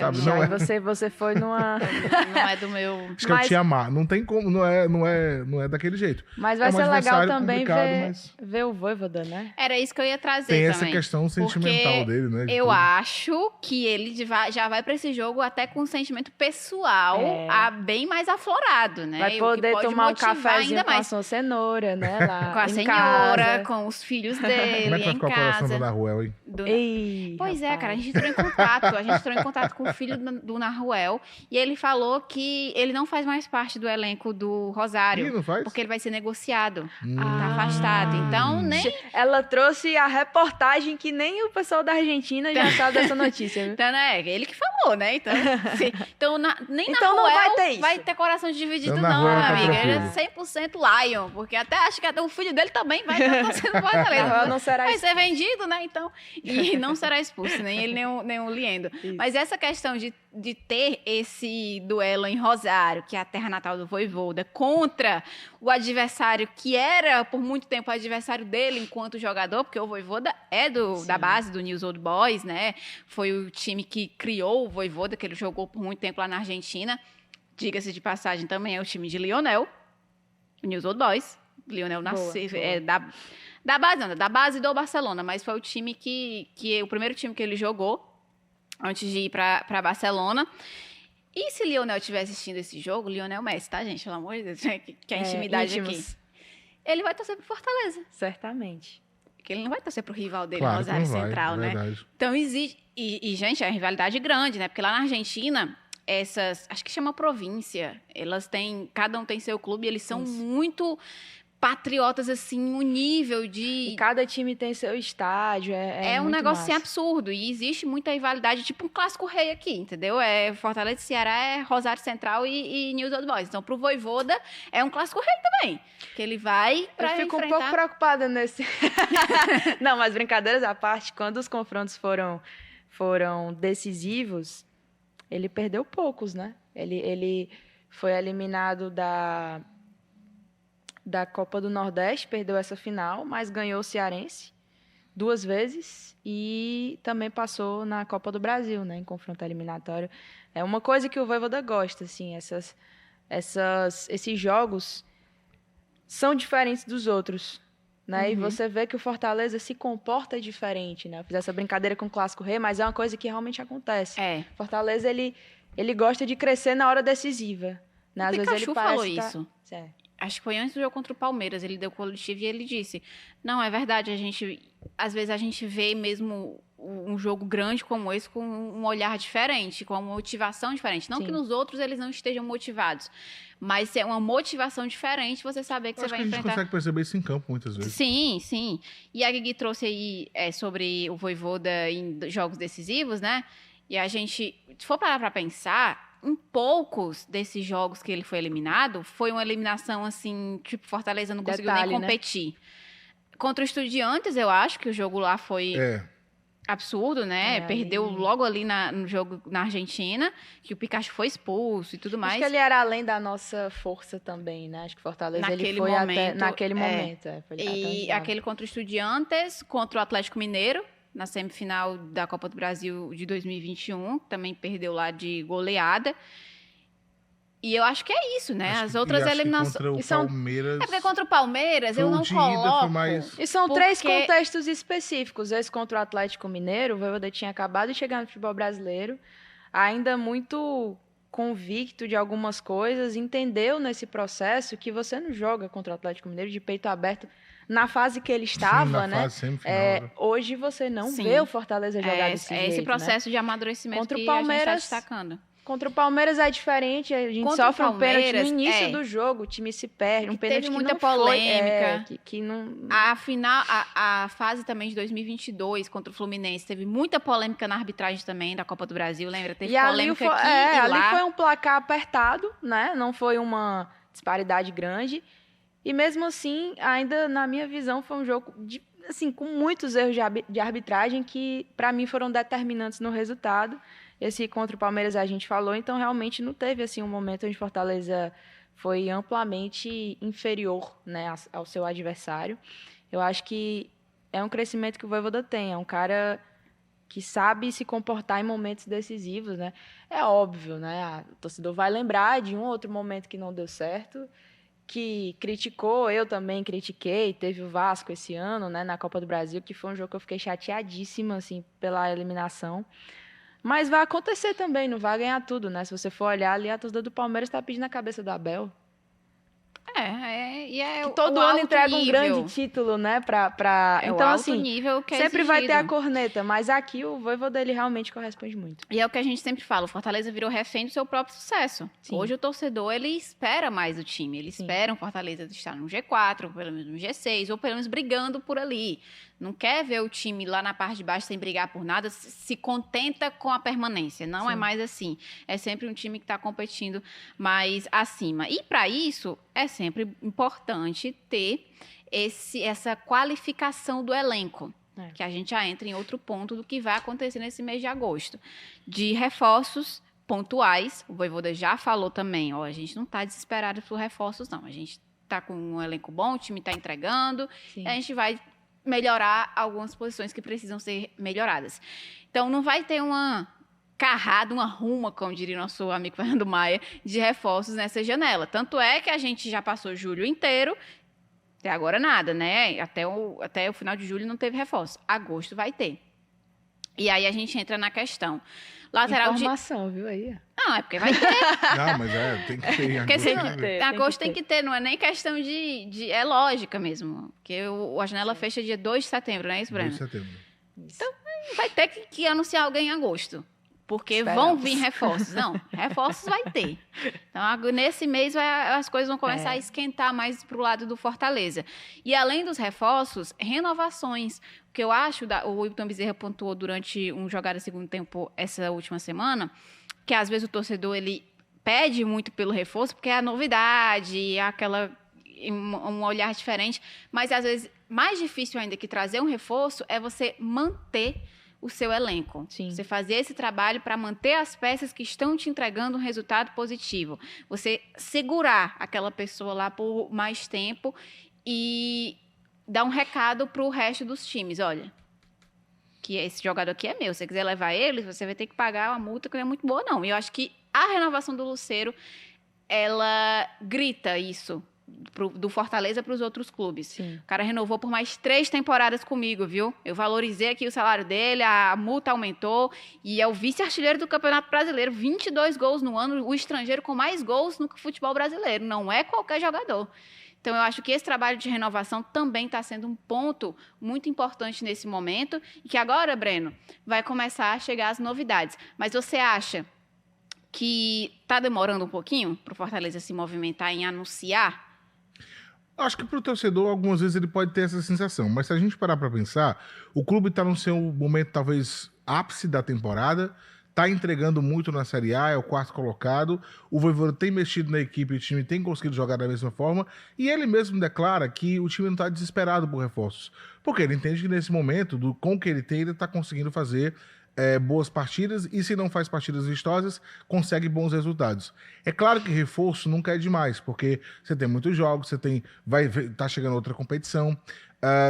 B: Sabe?
C: Já
B: Não é...
C: você foi numa...
A: Não é do meu...
B: Acho que é o Tiamat. Não tem como, não é daquele jeito.
C: Mas vai
B: É um
C: ser legal
B: adversário
C: também
B: complicado, mas
C: ver o Vojvoda, né?
A: Era isso que eu ia trazer
B: tem
A: também.
B: essa questão sentimental
A: porque
B: dele, né? de
A: Eu
B: tudo.
A: acho que ele já vai pra esse jogo até com um sentimento pessoal bem mais aflorado, né?
C: Vai
A: O que
C: poder
A: pode
C: tomar um
A: motivar
C: cafezinho
A: ainda
C: com a
A: mais.
C: sua cenoura, né? Lá
A: Com a
C: em
A: senhora,
C: casa.
A: com os filhos
B: Como é
A: dele,
B: que vai
A: em
B: ficar o coração
A: casa.
B: do Naruel, hein?
C: Ei,
A: Pois é,
C: rapaz.
A: cara, a gente entrou em contato. A gente entrou em contato com o filho do Naruel e ele falou que ele não faz mais parte do elenco do Rosário.
B: Ih, não faz?
A: Porque ele vai ser negociado.
B: Hum.
A: Tá afastado. Então, nem.
C: Ela trouxe a reportagem que nem o pessoal da Argentina já sabe dessa notícia, viu?
A: Então, né? Ele que falou, né? Então, nem
C: Então
A: Naruel
C: não vai ter isso.
A: vai ter coração dividido,
B: Então,
A: não,
B: Naruel
A: meu
B: tá
A: amigo. Ele é
B: tranquilo.
A: 100% Lion. Porque acho que até o filho dele também vai estar torcendo pro Fortaleza.
C: Ela não será
A: Vai ser vendido, né? Então, e não será expulso, nem ele, nem o Liendo.
C: Isso.
A: Mas essa questão de ter esse duelo em Rosário, que é a terra natal do Vojvoda, contra o adversário que era, por muito tempo, o adversário dele enquanto jogador, porque o Vojvoda é da base do News Old Boys, né? Foi o time que criou o Vojvoda, que ele jogou por muito tempo lá na Argentina. Diga-se de passagem, também é o time de Lionel, o News Old Boys. Lionel nasceu, da base, não, da base do Barcelona, mas foi o time que o primeiro time que ele jogou antes de ir para Barcelona. E se Lionel estiver assistindo esse jogo, Lionel Messi, tá, gente? Pelo amor de Deus, que a intimidade
C: íntimos.
A: aqui. Ele vai torcer pro Fortaleza.
C: Certamente.
A: Porque ele não vai torcer pro rival dele,
B: Claro que
A: Rosário
B: não vai,
A: Central, né?
B: verdade.
A: Então existe. E, gente, é uma rivalidade grande, né? Porque lá na Argentina, acho que chama província, cada um tem seu clube, e eles são muito patriotas, assim, o nível de...
C: E cada time tem seu estádio.
A: É um
C: muito
A: negócio assim,
C: massa.
A: absurdo. E existe muita rivalidade, tipo um clássico rei aqui, entendeu? Fortaleza e Ceará é Rosário Central e News Old Boys. Então, pro Vojvoda, é um clássico rei também. Que ele vai pra
C: Eu fico
A: enfrentar...
C: um pouco preocupada nesse... Não, mas brincadeiras à parte, quando os confrontos foram decisivos, ele perdeu poucos, né? Ele foi eliminado da Copa do Nordeste, perdeu essa final, mas ganhou o Cearense 2 vezes e também passou na Copa do Brasil, né, em confronto eliminatório. É uma coisa que o Vojvoda gosta, assim, esses jogos são diferentes dos outros, né? E você vê que o Fortaleza se comporta diferente, né? Eu fiz essa brincadeira com o Clássico Rei, mas é uma coisa que realmente acontece.
A: É.
C: Fortaleza, ele gosta de crescer na hora decisiva. Né?
A: O
C: Às vezes ele
A: Pikachu
C: parece
A: falou
C: tá-
A: isso.
C: É.
A: Acho que foi antes do jogo contra o Palmeiras, ele deu coletivo e ele disse, não, é verdade, às vezes a gente vê mesmo um jogo grande como esse com um olhar diferente, com uma motivação diferente. Não
C: Sim.
A: que nos outros eles não estejam motivados, mas é uma motivação diferente você saber que
B: Eu
A: você
B: acho
A: vai
B: que a gente
A: enfrentar...
B: consegue perceber isso em campo muitas vezes.
A: Sim, sim. E a Gui trouxe aí sobre o Vojvoda em jogos decisivos, né? E a gente, se for parar pra pensar, em poucos desses jogos que ele foi eliminado, foi uma eliminação assim, tipo, Fortaleza não conseguiu
C: Detalhe,
A: nem
C: né?
A: competir. Contra o Estudiantes, eu acho que o jogo lá foi
B: É,
A: absurdo, né?
C: É,
A: Perdeu
C: ali-
A: logo ali no jogo na Argentina, que o Pikachu foi expulso e tudo mais.
C: Acho que ele era além da nossa força também, né? Acho que Fortaleza ele
A: Naquele
C: foi até
A: momento,
C: naquele
A: é.
C: momento. Foi até
A: E
C: onde dava.
A: aquele contra o Estudiantes, contra o Atlético Mineiro, na semifinal da Copa do Brasil de 2021, que também perdeu lá de goleada. E eu acho que é isso, né?
B: acho
A: As
B: que-
A: outras
B: e acho que
A: eliminações.
B: contra o
C: E são-
B: Palmeiras...
A: É porque contra o Palmeiras eu
B: o
A: não
B: de ida foi
A: coloco.
B: mais-
C: E são
A: Porque-
C: três contextos específicos. Esse contra o Atlético Mineiro, o Vojvoda tinha acabado de chegar no futebol brasileiro, ainda muito convicto de algumas coisas, entendeu nesse processo que você não joga contra o Atlético Mineiro de peito aberto na fase que ele estava,
B: na
C: né?
B: fase semifinal. né?
C: Hoje você não
A: Sim.
C: vê o Fortaleza jogar desse
A: É
C: jeito,
A: esse
C: né?
A: processo de amadurecimento
C: Contra o
A: que a gente está
C: Palmeiras,
A: destacando.
C: Contra o Palmeiras é diferente, a gente
A: Contra o
C: sofre um pênalti no
A: Palmeiras,
C: início
A: é.
C: do jogo, o time se perde, um
A: Que
C: pênalti
A: teve
C: que
A: muita
C: não foi,
A: polêmica.
C: que não...
A: A final, a fase também de 2022 contra o Fluminense teve muita polêmica na arbitragem também da Copa do Brasil, lembra? Teve
C: E ali
A: polêmica
C: foi,
A: aqui e
C: ali
A: lá.
C: foi um placar apertado, né? Não foi uma disparidade grande. E mesmo assim, ainda na minha visão, foi um jogo assim, com muitos erros de arbitragem que, para mim, foram determinantes no resultado. Esse contra o Palmeiras a gente falou, então realmente não teve assim um momento onde Fortaleza foi amplamente inferior, né, ao seu adversário. Eu acho que é um crescimento que o Vojvoda tem, é um cara que sabe se comportar em momentos decisivos, né? É óbvio, né? O torcedor vai lembrar de um outro momento que não deu certo, que criticou, eu também critiquei, teve o Vasco esse ano, né, na Copa do Brasil, que foi um jogo que eu fiquei chateadíssima, assim, pela eliminação. Mas vai acontecer também, não vai ganhar tudo, né? Se você for olhar ali, a torcida do Palmeiras está pedindo a cabeça do Abel.
A: E é
C: Que
A: o
C: todo ano
A: alto
C: entrega um
A: nível.
C: grande título, né?
A: É
C: Então,
A: o alto
C: assim,
A: nível que é
C: sempre vai ter a
A: exigido.
C: corneta, mas aqui o Vojvoda dele realmente corresponde muito.
A: E é o que a gente sempre fala, o Fortaleza virou refém do seu próprio sucesso.
C: Sim.
A: Hoje o torcedor, ele espera mais do time, ele
C: Sim.
A: espera o Fortaleza estar no G4, ou pelo menos no G6, ou pelo menos brigando por ali. Não quer ver o time lá na parte de baixo sem brigar por nada, se contenta com a permanência. Não é
C: Sim.
A: mais assim. É sempre um time que está competindo mais acima. E para isso, é sempre importante ter essa qualificação do elenco.
C: É.
A: Que a gente já entra em outro ponto do que vai acontecer nesse mês de agosto. De reforços pontuais, o Vojvoda já falou também, ó, a gente não está desesperado por reforços, não. A gente está com um elenco bom, o time está entregando,
C: Sim.
A: e a gente vai melhorar algumas posições que precisam ser melhoradas. Então, não vai ter uma carrada, uma ruma, como diria nosso amigo Fernando Maia, de reforços nessa janela. Tanto é que a gente já passou julho inteiro, até agora nada, né? Até o final de julho não teve reforço. Agosto vai ter. E aí a gente entra na questão. Lateral de...
C: Informação, viu aí?
A: Não, é porque vai ter.
B: Não, mas tem que ter.
A: Porque
B: agora
A: se-
B: tem que ver.
A: Agosto tem que ter, não é nem questão de... É lógica mesmo. Porque a janela fecha dia 2 de setembro, não é isso,
B: 2
A: Breno?
B: de setembro.
C: Então,
A: Vai ter que anunciar alguém em agosto. Porque
C: Esperamos.
A: vão vir reforços. Não, reforços vai ter. Então, nesse mês, as coisas vão começar a esquentar mais pro lado do Fortaleza. E, além dos reforços, renovações. O que eu acho, o Wilton Bezerra pontuou durante um jogada segundo tempo essa última semana, que às vezes o torcedor, ele pede muito pelo reforço, porque é a novidade, é um olhar diferente. Mas, às vezes, mais difícil ainda que trazer um reforço é você manter o seu elenco.
C: Sim.
A: Você fazer esse trabalho para manter as peças que estão te entregando um resultado positivo. Você segurar aquela pessoa lá por mais tempo e dar um recado para o resto dos times. Olha, que esse jogador aqui é meu. Se você quiser levar ele, você vai ter que pagar uma multa que não é muito boa, não. E eu acho que a renovação do Lucero, ela grita isso do Fortaleza para os outros clubes.
C: Sim.
A: O cara renovou por mais 3 temporadas comigo, viu? Eu valorizei aqui o salário dele, a multa aumentou e é o vice-artilheiro do Campeonato Brasileiro, 22 gols no ano, o estrangeiro com mais gols no futebol brasileiro, não é qualquer jogador. Então, eu acho que esse trabalho de renovação também está sendo um ponto muito importante nesse momento e que agora, Breno, vai começar a chegar as novidades. Mas você acha que está demorando um pouquinho para o Fortaleza se movimentar em anunciar?
B: Acho que para o torcedor, algumas vezes ele pode ter essa sensação, mas se a gente parar para pensar, o clube está no seu momento talvez ápice da temporada, está entregando muito na Série A, é o 4º colocado, o Vojvoda tem mexido na equipe, o time tem conseguido jogar da mesma forma, e ele mesmo declara que o time não está desesperado por reforços, porque ele entende que nesse momento, com o que ele tem, ele está conseguindo fazer boas partidas, e se não faz partidas vistosas, consegue bons resultados. É claro que reforço nunca é demais, porque você tem muitos jogos, tá chegando outra competição.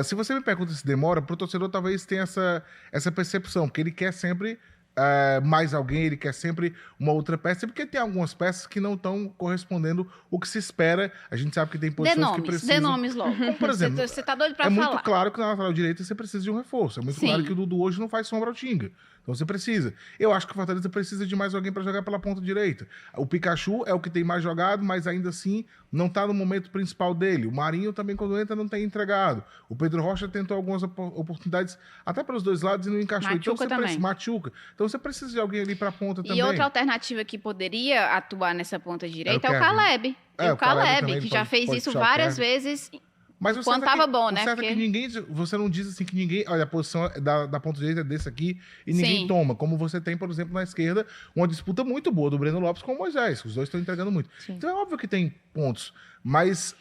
B: Se você me pergunta se demora, pro torcedor talvez tenha essa percepção, que ele quer sempre mais alguém, ele quer sempre uma outra peça, porque tem algumas peças que não estão correspondendo o que se espera. A gente sabe que tem posições que precisam...
A: Dê nomes logo.
B: Como, por exemplo,
A: você tá doido pra
B: falar. É muito
A: falar.
B: claro que na lateral direita você precisa de um reforço. É muito
A: Sim.
B: claro que o Dudu hoje não faz sombra ao Tinga. Então você precisa. Eu acho que o Fortaleza precisa de mais alguém para jogar pela ponta direita. O Pikachu é o que tem mais jogado, mas ainda assim não está no momento principal dele. O Marinho também, quando entra, não tem entregado. O Pedro Rocha tentou algumas oportunidades até pelos dois lados e não encaixou.
A: Machuca também.
B: Machuca. Então você precisa de alguém ali para a ponta também.
A: E outra alternativa que poderia atuar nessa ponta direita é o
B: Kevin.
A: Caleb.
B: O Caleb também,
A: que já fez isso várias vezes.
B: Mas
A: quando tava bom, né?
B: O certo é que ninguém... Você não diz assim que ninguém... Olha, a posição da ponta direita é desse aqui e ninguém
A: Sim.
B: toma. Como você tem, por exemplo, na esquerda, uma disputa muito boa do Breno Lopes com o Moisés. Os dois estão entregando muito.
C: Sim.
B: Então é óbvio que tem pontos. Mas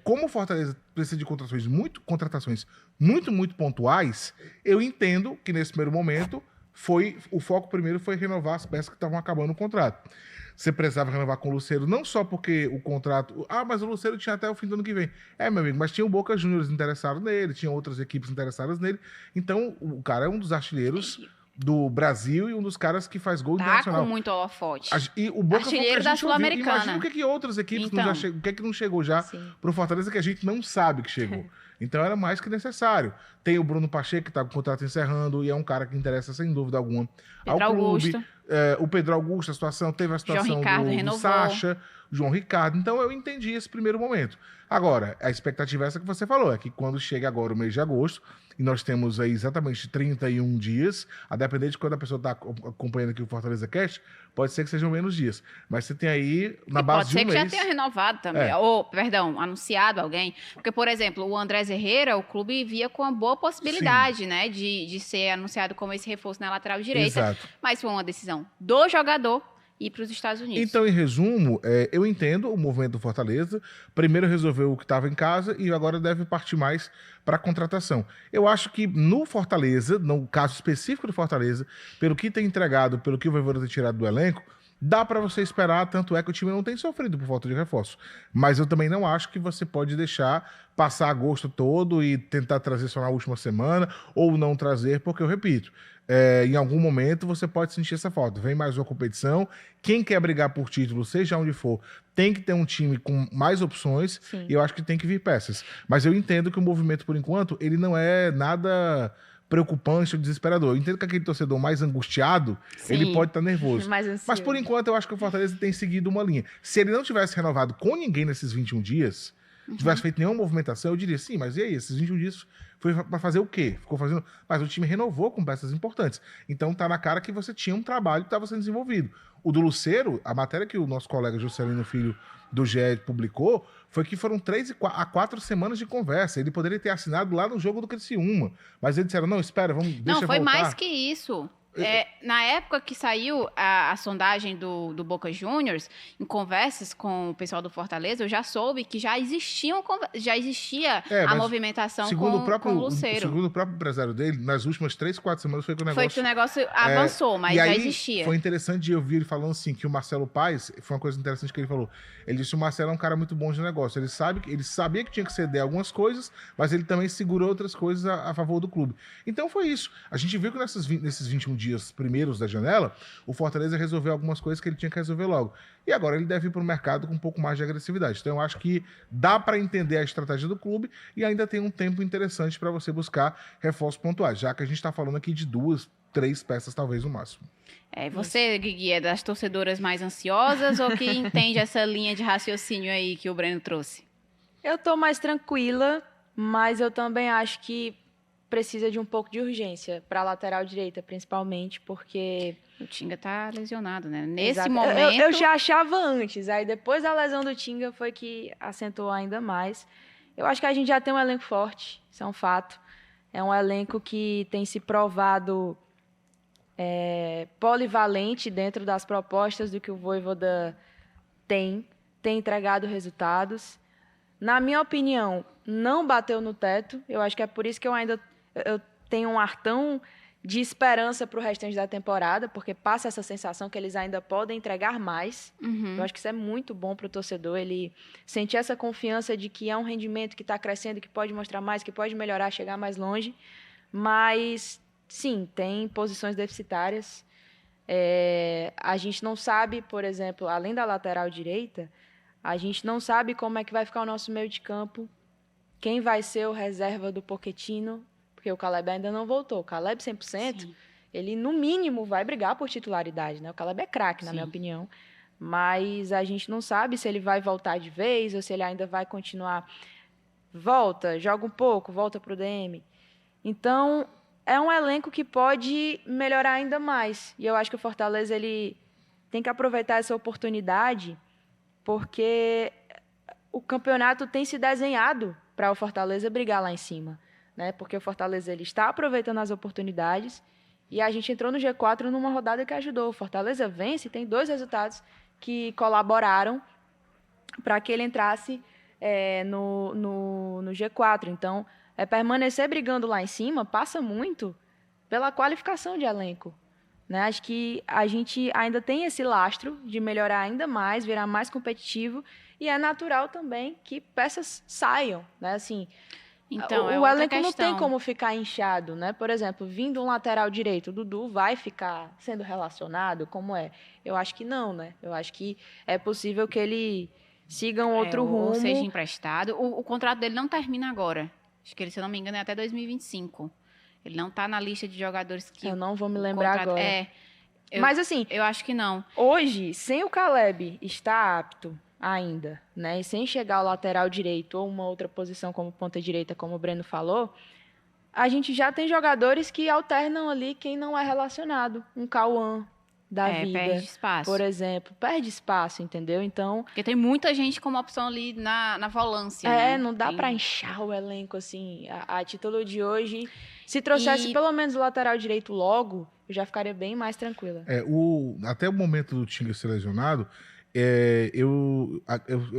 B: como o Fortaleza precisa de contratações muito pontuais, eu entendo que nesse primeiro momento o foco primeiro foi renovar as peças que estavam acabando o contrato. Você precisava renovar com o Lucero, não só porque o contrato... mas o Lucero tinha até o fim do ano que vem. Meu amigo, mas tinha o Boca Juniors interessado nele, tinha outras equipes interessadas nele. Então, o cara é um dos artilheiros do Brasil e um dos caras que faz gol
A: Tá
B: internacional.
A: com muito holofote.
B: E o Boca
A: Artilheiro da Sul-Americana.
B: Imagina o que outras equipes
A: Então.
B: o que não chegou já
C: Sim.
B: pro Fortaleza que a gente não sabe que chegou. Então era mais que necessário. Tem o Bruno Pacheco, que está com o contrato encerrando, e é um cara que interessa, sem dúvida alguma,
A: Pedro
B: ao clube.
A: Augusto.
B: O Pedro Augusto, teve a situação
A: João Ricardo
B: do
A: renovou.
B: Sacha, João Ricardo. Então eu entendi esse primeiro momento. Agora, a expectativa é essa que você falou, é que quando chega agora o mês de agosto, e nós temos aí exatamente 31 dias, a depender de quando a pessoa está acompanhando aqui o Fortaleza Cast, pode ser que sejam menos dias. Mas você tem aí, na base de um mês...
A: Pode ser que já tenha renovado também. Anunciado alguém. Porque, por exemplo, o Andrés Herrera, o clube via com uma boa possibilidade, né? De ser anunciado como esse reforço na lateral direita.
B: Exato.
A: Mas foi uma decisão do jogador ir para os Estados Unidos.
B: Então, em resumo, eu entendo o movimento do Fortaleza. Primeiro resolveu o que estava em casa e agora deve partir mais para a contratação. Eu acho que no Fortaleza, no caso específico do Fortaleza, pelo que tem entregado, pelo que o Vojvoda tem tirado do elenco, dá para você esperar, tanto é que o time não tem sofrido por falta de reforço. Mas eu também não acho que você pode deixar passar agosto todo e tentar trazer só na última semana ou não trazer, porque eu repito, em algum momento você pode sentir essa falta. Vem mais uma competição, quem quer brigar por título, seja onde for, tem que ter um time com mais opções.
C: Sim.
B: E eu acho que tem que vir peças. Mas eu entendo que o movimento, por enquanto, ele não é nada preocupante ou desesperador. Eu entendo que aquele torcedor mais angustiado,
A: Sim.
B: ele pode estar nervoso.
C: Mais ansioso.
B: Mas por enquanto eu acho que o Fortaleza tem seguido uma linha. Se ele não tivesse renovado com ninguém nesses 21 dias, tivesse feito nenhuma movimentação, eu diria, sim, mas e aí, esses 21 dias foi para fazer o quê? Ficou fazendo... Mas o time renovou com peças importantes. Então tá na cara que você tinha um trabalho que estava sendo desenvolvido. O do Lucero, a matéria que o nosso colega Juscelino Filho do GE publicou, foi que foram 3 a 4 semanas de conversa. Ele poderia ter assinado lá no jogo do Criciúma. Mas eles disseram, não, espera, deixa
A: Não, foi
B: voltar.
A: mais que isso. Na época que saiu a sondagem do Boca Juniors, em conversas com o pessoal do Fortaleza, eu já soube que já existia a movimentação com o Lucero.
B: Segundo o próprio empresário dele, nas últimas 3, 4 semanas foi que o negócio...
A: Foi que o negócio avançou, mas
B: e aí,
A: já existia.
B: Foi interessante de eu ouvir ele falando assim, que o Marcelo Paes, foi uma coisa interessante que ele falou. Ele disse que o Marcelo é um cara muito bom de negócio. Ele sabia que tinha que ceder algumas coisas, mas ele também segurou outras coisas a favor do clube. Então foi isso. A gente viu que nesses 21 dias primeiros da janela, o Fortaleza resolveu algumas coisas que ele tinha que resolver logo. E agora ele deve ir para o mercado com um pouco mais de agressividade. Então eu acho que dá para entender a estratégia do clube e ainda tem um tempo interessante para você buscar reforços pontuais, já que a gente está falando aqui de 2, 3 peças talvez no máximo.
A: Você, Guigui, é das torcedoras mais ansiosas ou que entende essa linha de raciocínio aí que o Breno trouxe?
C: Eu tô mais tranquila, mas eu também acho que precisa de um pouco de urgência para a lateral direita, principalmente, porque...
A: O Tinga tá lesionado, né? Nesse
C: Exato.
A: momento...
C: Eu já achava antes, aí depois da lesão do Tinga foi que acentuou ainda mais. Eu acho que a gente já tem um elenco forte, isso é um fato. É um elenco que tem se provado polivalente dentro das propostas do que o Vojvoda tem entregado resultados. Na minha opinião, não bateu no teto. Eu acho que é por isso que eu tenho um ar tão de esperança para o restante da temporada, porque passa essa sensação que eles ainda podem entregar mais. Eu acho que isso é muito bom para o torcedor, ele sentir essa confiança de que é um rendimento que está crescendo, que pode mostrar mais, que pode melhorar, chegar mais longe. Mas, sim, tem posições deficitárias. A gente não sabe, por exemplo, além da lateral direita, a gente não sabe como é que vai ficar o nosso meio de campo, quem vai ser o reserva do Pochettino, porque o Caleb ainda não voltou. O Caleb 100%, sim, ele no mínimo vai brigar por titularidade, né? O Caleb é craque, na minha opinião, mas a gente não sabe se ele vai voltar de vez ou se ele ainda vai continuar. Volta, joga um pouco, volta para o DM. Então, é um elenco que pode melhorar ainda mais. E eu acho que o Fortaleza ele tem que aproveitar essa oportunidade, porque o campeonato tem se desenhado para o Fortaleza brigar lá em cima, né? Porque o Fortaleza ele está aproveitando as oportunidades e a gente entrou no G4 numa rodada que ajudou. O Fortaleza vence e tem 2 resultados que colaboraram para que ele entrasse no G4. Então, permanecer brigando lá em cima passa muito pela qualificação de elenco, né? Acho que a gente ainda tem esse lastro de melhorar ainda mais, virar mais competitivo, e é natural também que peças saiam, né? Assim,
A: então,
C: o elenco não tem como ficar inchado, né? Por exemplo, vindo um lateral direito, o Dudu vai ficar sendo relacionado, como é? Eu acho que não, né? Eu acho que é possível que ele siga um outro rumo.
A: Ou seja emprestado. O contrato dele não termina agora. Acho que ele, se eu não me engano, é até 2025. Ele não está na lista de jogadores que...
C: Eu não vou me lembrar agora. Mas assim...
A: Eu acho que não.
C: Hoje, sem o Caleb estar apto ainda, né? E sem chegar ao lateral direito ou uma outra posição como ponta direita, como o Breno falou, a gente já tem jogadores que alternam ali quem não é relacionado. Um Cauã da vida,
A: perde espaço,
C: por exemplo. Perde espaço, entendeu? Então...
A: Porque tem muita gente como opção ali na volância, né?
C: Não dá para inchar o elenco, assim. A título de hoje, se trouxesse pelo menos o lateral direito logo, eu já ficaria bem mais tranquila.
B: Até o momento do Tinga ser lesionado,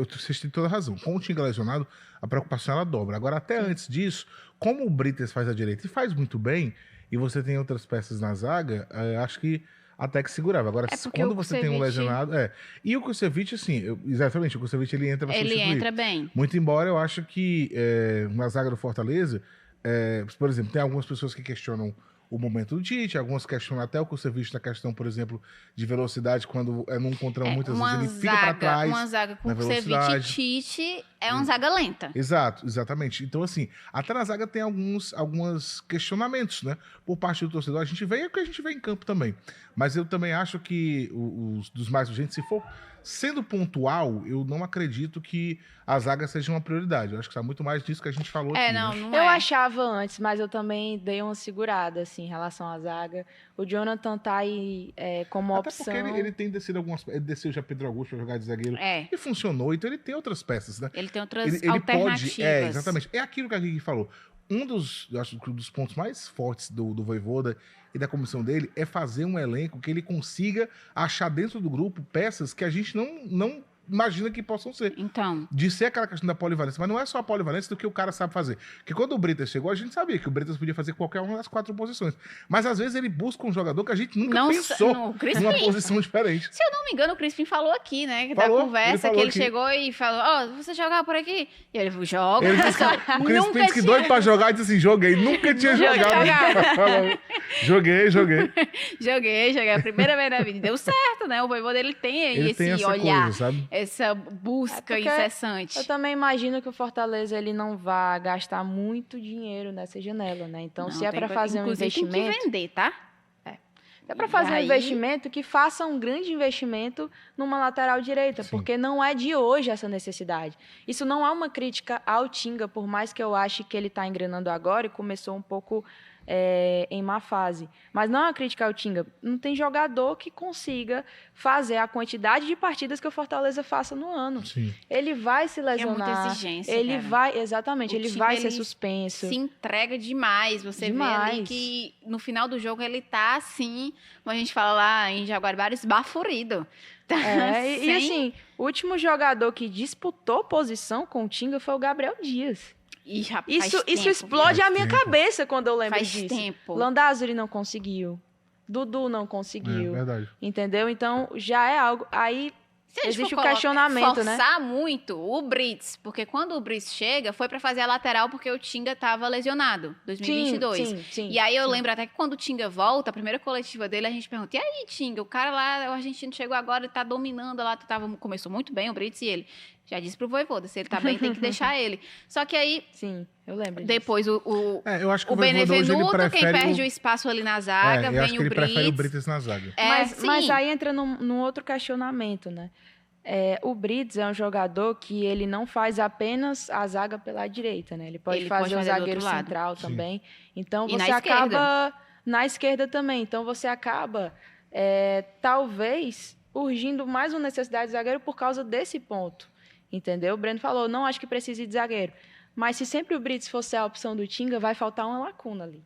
B: vocês têm toda a razão. Com o Tinga lesionado, a preocupação ela dobra. Agora, até antes disso, como o Brites faz a direita e faz muito bem, e você tem outras peças na zaga, acho que até que segurava. Agora, quando você tem um lesionado... E o Kusevich, assim, exatamente, o Kusevich ele entra para substituir.
A: Ele entra bem.
B: Muito embora eu acho que na zaga do Fortaleza, por exemplo, tem algumas pessoas que questionam o momento do Tite, alguns questionam até o Kusevich na questão, por exemplo, de velocidade, quando é num contra um, muitas vezes ele fica para trás.
A: Uma zaga com Kusevich e Tite é uma zaga lenta.
B: Exato, exatamente. Então, assim, até na zaga tem alguns questionamentos, né? Por parte do torcedor. A gente vê o que a gente vê em campo também. Mas eu também acho que dos mais urgentes, se for sendo pontual, eu não acredito que a zaga seja uma prioridade. Eu acho que está muito mais disso que a gente falou aqui.
A: Não
C: eu achava antes, mas eu também dei uma segurada, assim, em relação à zaga. O Jonathan tá aí como
B: até
C: opção.
B: Porque ele tem descido ele desceu já Pedro Augusto para jogar de zagueiro e funcionou, então ele tem outras peças, né?
A: Ele tem outras alternativas.
B: Pode, exatamente. É aquilo que a Gui falou. Um dos pontos mais fortes do Vojvoda e da comissão dele é fazer um elenco que ele consiga achar dentro do grupo peças que a gente não imagina que possam ser.
A: Então,
B: De ser aquela questão da polivalência, mas não é só a polivalência do que o cara sabe fazer. Porque quando o Britas chegou, a gente sabia que o Britas podia fazer qualquer uma das 4 posições. Mas às vezes ele busca um jogador que a gente nunca pensou
A: no Crispim,
B: numa posição diferente.
A: se eu não me engano, o Crispim falou aqui, né? Que
B: Falou,
A: da conversa,
B: ele falou
A: que ele
B: aqui.
A: chegou e falou, ó, você jogar por aqui? E ele joga.
B: Ele disse que o Crispim
A: Nunca
B: disse que doido pra jogar e disse assim, joguei. Nunca tinha
A: Nunca
B: jogado.
A: jogado.
B: Joguei.
A: Joguei a primeira vez na vida. Deu certo, né? O Voivoda, ele tem aí
B: Ele
A: esse
B: tem essa
A: olhar,
B: coisa, sabe?
A: essa busca
C: É porque
A: incessante.
C: Eu também imagino que o Fortaleza ele não vá gastar muito dinheiro nessa janela, né? Então,
A: Não,
C: se é
A: tem
C: para
A: que-
C: fazer um
A: inclusive,
C: investimento,
A: tem que vender, tá?
C: se é para fazer
A: E
C: um
A: aí-
C: investimento, que faça um grande investimento numa lateral direita,
B: Sim.
C: porque não é de hoje essa necessidade. Isso não é uma crítica ao Tinga, por mais que eu ache que ele está engrenando agora e começou um pouco em má fase. Mas não é uma crítica ao Tinga. Não tem jogador que consiga fazer a quantidade de partidas que o Fortaleza faça no ano.
B: Sim.
C: Ele vai se
A: É muita
C: lesionar.
A: exigência,
C: Ele
A: cara.
C: vai, exatamente,
A: O
C: ele
A: Tinga,
C: vai ser
A: ele
C: suspenso.
A: Se entrega demais. Você vê ali
C: Demais.
A: que no final do jogo ele tá assim, como a gente fala lá em Jaguaribara, esbaforido. Tá
C: E
A: sem-
C: assim, o último jogador que disputou posição com o Tinga foi o Gabriel Dias.
A: Ih, rapaz,
C: Isso
A: faz tempo,
C: explode
B: viu?
C: a minha
B: Faz tempo.
C: cabeça quando eu lembro
A: Faz
C: disso.
A: tempo.
C: Landázuri não conseguiu. Dudu não
B: É
C: conseguiu.
B: verdade.
C: Entendeu? Então, já é algo... Aí,
A: Se a gente
C: existe
A: for
C: o questionamento, né?
A: forçar muito o Brits, porque quando o Brits chega, foi pra fazer a lateral porque o Tinga tava lesionado, 2022.
C: Sim.
A: E aí eu
C: sim.
A: lembro até que quando o Tinga volta, a primeira coletiva dele, a gente pergunta, e aí, Tinga, o cara lá, o argentino chegou agora, ele tá dominando lá, começou muito bem o Brits e ele já disse pro Voivoda, se ele tá bem, tem que deixar ele. Só que aí,
C: Sim, eu lembro disso.
A: depois o
B: Eu acho que
A: o
B: o Voivoda hoje ele
A: Benevenuto, quem
B: prefere
A: perde o espaço ali na zaga,
B: eu acho
A: vem
B: que
A: o
B: ele prefere o
A: Brits.
B: Britas na zaga.
C: Mas
A: sim.
C: aí entra num outro questionamento, né? O Brits é um jogador que ele não faz apenas a zaga pela direita, né? Ele pode
A: Ele
C: fazer
A: pode
C: o
A: fazer do
C: zagueiro
A: outro lado.
C: central
B: Sim.
C: também. Então
A: E na
C: você
A: esquerda.
C: acaba na esquerda também. Então você acaba talvez urgindo mais uma necessidade de zagueiro por causa desse ponto. Entendeu? O Breno falou, não acho que precise de zagueiro. Mas se sempre o Brits fosse a opção do Tinga, vai faltar uma lacuna ali.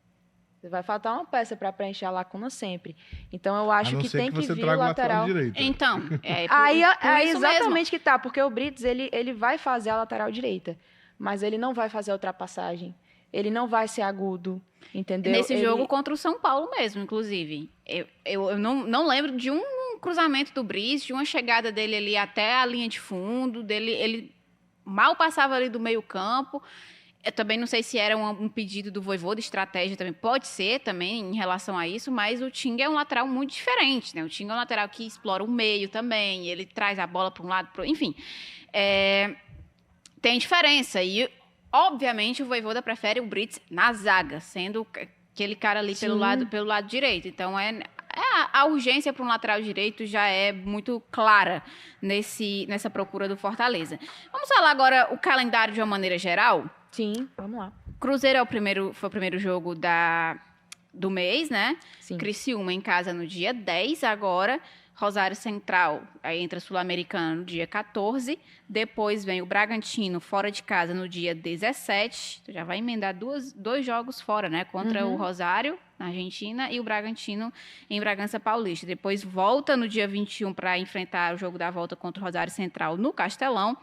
C: Vai faltar uma peça para preencher a lacuna sempre. Então eu
B: A
C: acho
B: não
C: que
B: ser
C: tem
B: que
C: que
B: você
C: vir
B: traga
C: o
B: o
C: lateral.
B: direito.
A: Então,
C: Aí
A: isso
C: exatamente
A: mesmo.
C: que tá, porque o Brits ele vai fazer a lateral direita, mas ele não vai fazer a ultrapassagem. Ele não vai ser agudo, entendeu?
A: Nesse
C: Ele-
A: jogo contra o São Paulo mesmo, inclusive. Eu não lembro de um cruzamento do Brits, de uma chegada dele ali até a linha de fundo, ele mal passava ali do meio campo. Eu também não sei se era um pedido do Voivoda, estratégia também, pode ser também em relação a isso, mas o Tinga é um lateral muito diferente, né? O Tinga é um lateral que explora o meio também, ele traz a bola para um lado, enfim. Tem diferença e, obviamente, o Voivoda prefere o Brits na zaga, sendo aquele cara ali pelo lado direito. Então, a urgência para um lateral direito já é muito clara nessa procura do Fortaleza. Vamos falar agora o calendário de uma maneira geral?
C: Sim, vamos lá.
A: Cruzeiro foi o primeiro jogo do mês, né?
C: Sim.
A: Criciúma em casa no dia 10 agora. Rosário Central, aí entra Sul-Americana no dia 14. Depois vem o Bragantino fora de casa no dia 17. Já vai emendar dois jogos fora, né? Contra o Rosário, na Argentina, e o Bragantino em Bragança Paulista. Depois volta no dia 21 para enfrentar o jogo da volta contra o Rosário Central no Castelão.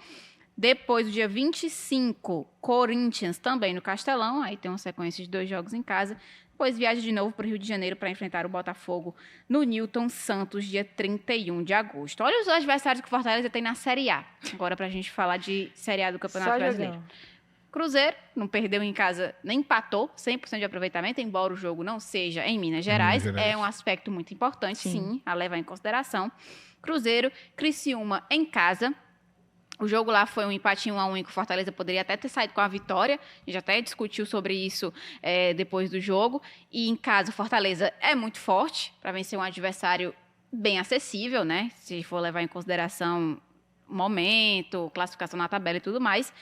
A: Depois, no dia 25, Corinthians também no Castelão. Aí tem uma sequência de 2 jogos em casa. Depois viaja de novo para o Rio de Janeiro para enfrentar o Botafogo no Newton Santos, dia 31 de agosto. Olha os adversários que o Fortaleza tem na Série A. Agora para a gente falar de Série A do Campeonato
C: Só
A: Brasileiro.
C: jogando.
A: Cruzeiro não perdeu em casa, nem empatou, 100% de aproveitamento, embora o jogo não seja em Minas Gerais.
B: Minas Gerais.
A: É um aspecto muito importante,
C: Sim.
A: sim, a levar em consideração. Cruzeiro, Criciúma em casa. O jogo lá foi um empatinho 1-1 que o Fortaleza poderia até ter saído com a vitória. A gente até discutiu sobre isso depois do jogo. E em casa, o Fortaleza é muito forte para vencer um adversário bem acessível, né? Se for levar em consideração momento, classificação na tabela e tudo mais.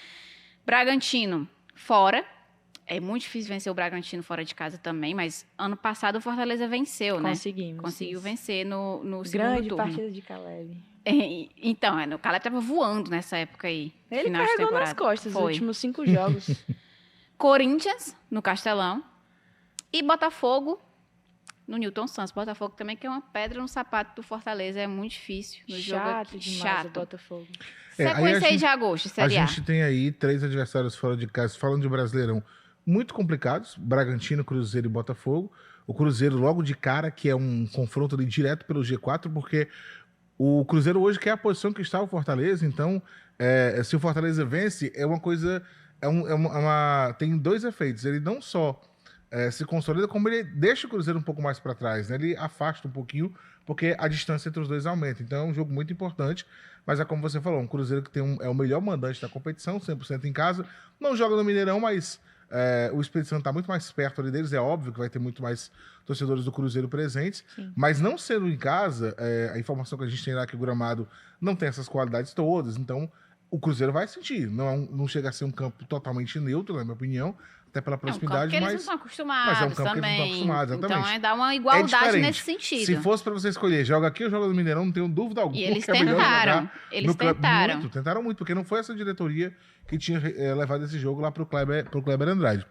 A: Bragantino, fora. É muito difícil vencer o Bragantino fora de casa também, mas ano passado o Fortaleza venceu, né?
C: Conseguimos.
A: Conseguiu
C: isso.
A: vencer no segundo
C: Grande
A: turno.
C: partida de Caleb.
A: Então, o Caleb tava voando nessa época aí.
C: Ele
A: final de
C: carregou
A: temporada.
C: nas costas os
A: Foi.
C: últimos 5 jogos.
A: Corinthians, no Castelão. E Botafogo, no Newton Santos. Botafogo também, que é uma pedra no sapato do Fortaleza. É muito difícil. No jogo
C: Chato
A: aqui.
C: demais o
A: Chato.
C: Botafogo.
A: Sequência aí de agosto,
B: A
A: Série A.
B: gente tem aí 3 adversários fora de casa, falando de Brasileirão, muito complicados: Bragantino, Cruzeiro e Botafogo. O Cruzeiro logo de cara, que é um confronto ali direto pelo G4, porque o Cruzeiro hoje quer a posição que está o Fortaleza, então se o Fortaleza vence, é uma coisa. Tem dois efeitos. Ele não só se consolida, como ele deixa o Cruzeiro um pouco mais para trás, né? Ele afasta um pouquinho, porque a distância entre os dois aumenta. Então é um jogo muito importante, mas é como você falou, um Cruzeiro que é o melhor mandante da competição, 100% em casa, não joga no Mineirão, mas o Espírito Santo está muito mais perto ali deles, é óbvio que vai ter muito mais torcedores do Cruzeiro presentes, mas não sendo em casa, a informação que a gente tem lá é que o gramado não tem essas qualidades todas, então o Cruzeiro vai sentir. Não chega a ser um campo totalmente neutro, na minha opinião, até pela proximidade,
A: é um campo que eles não
B: mas
A: estão acostumados
B: é um campo
A: também.
B: que eles não estão acostumados, exatamente.
A: Então dar uma igualdade
B: diferente.
A: nesse sentido.
B: Se fosse para você escolher, joga aqui ou joga no Mineirão, não tenho dúvida alguma.
A: E eles
B: que é melhor
A: tentaram.
B: jogar
A: Eles
B: no campo.
A: tentaram.
B: Tentaram muito, porque não foi essa diretoria que tinha levado esse jogo lá pro Kleber Andrade.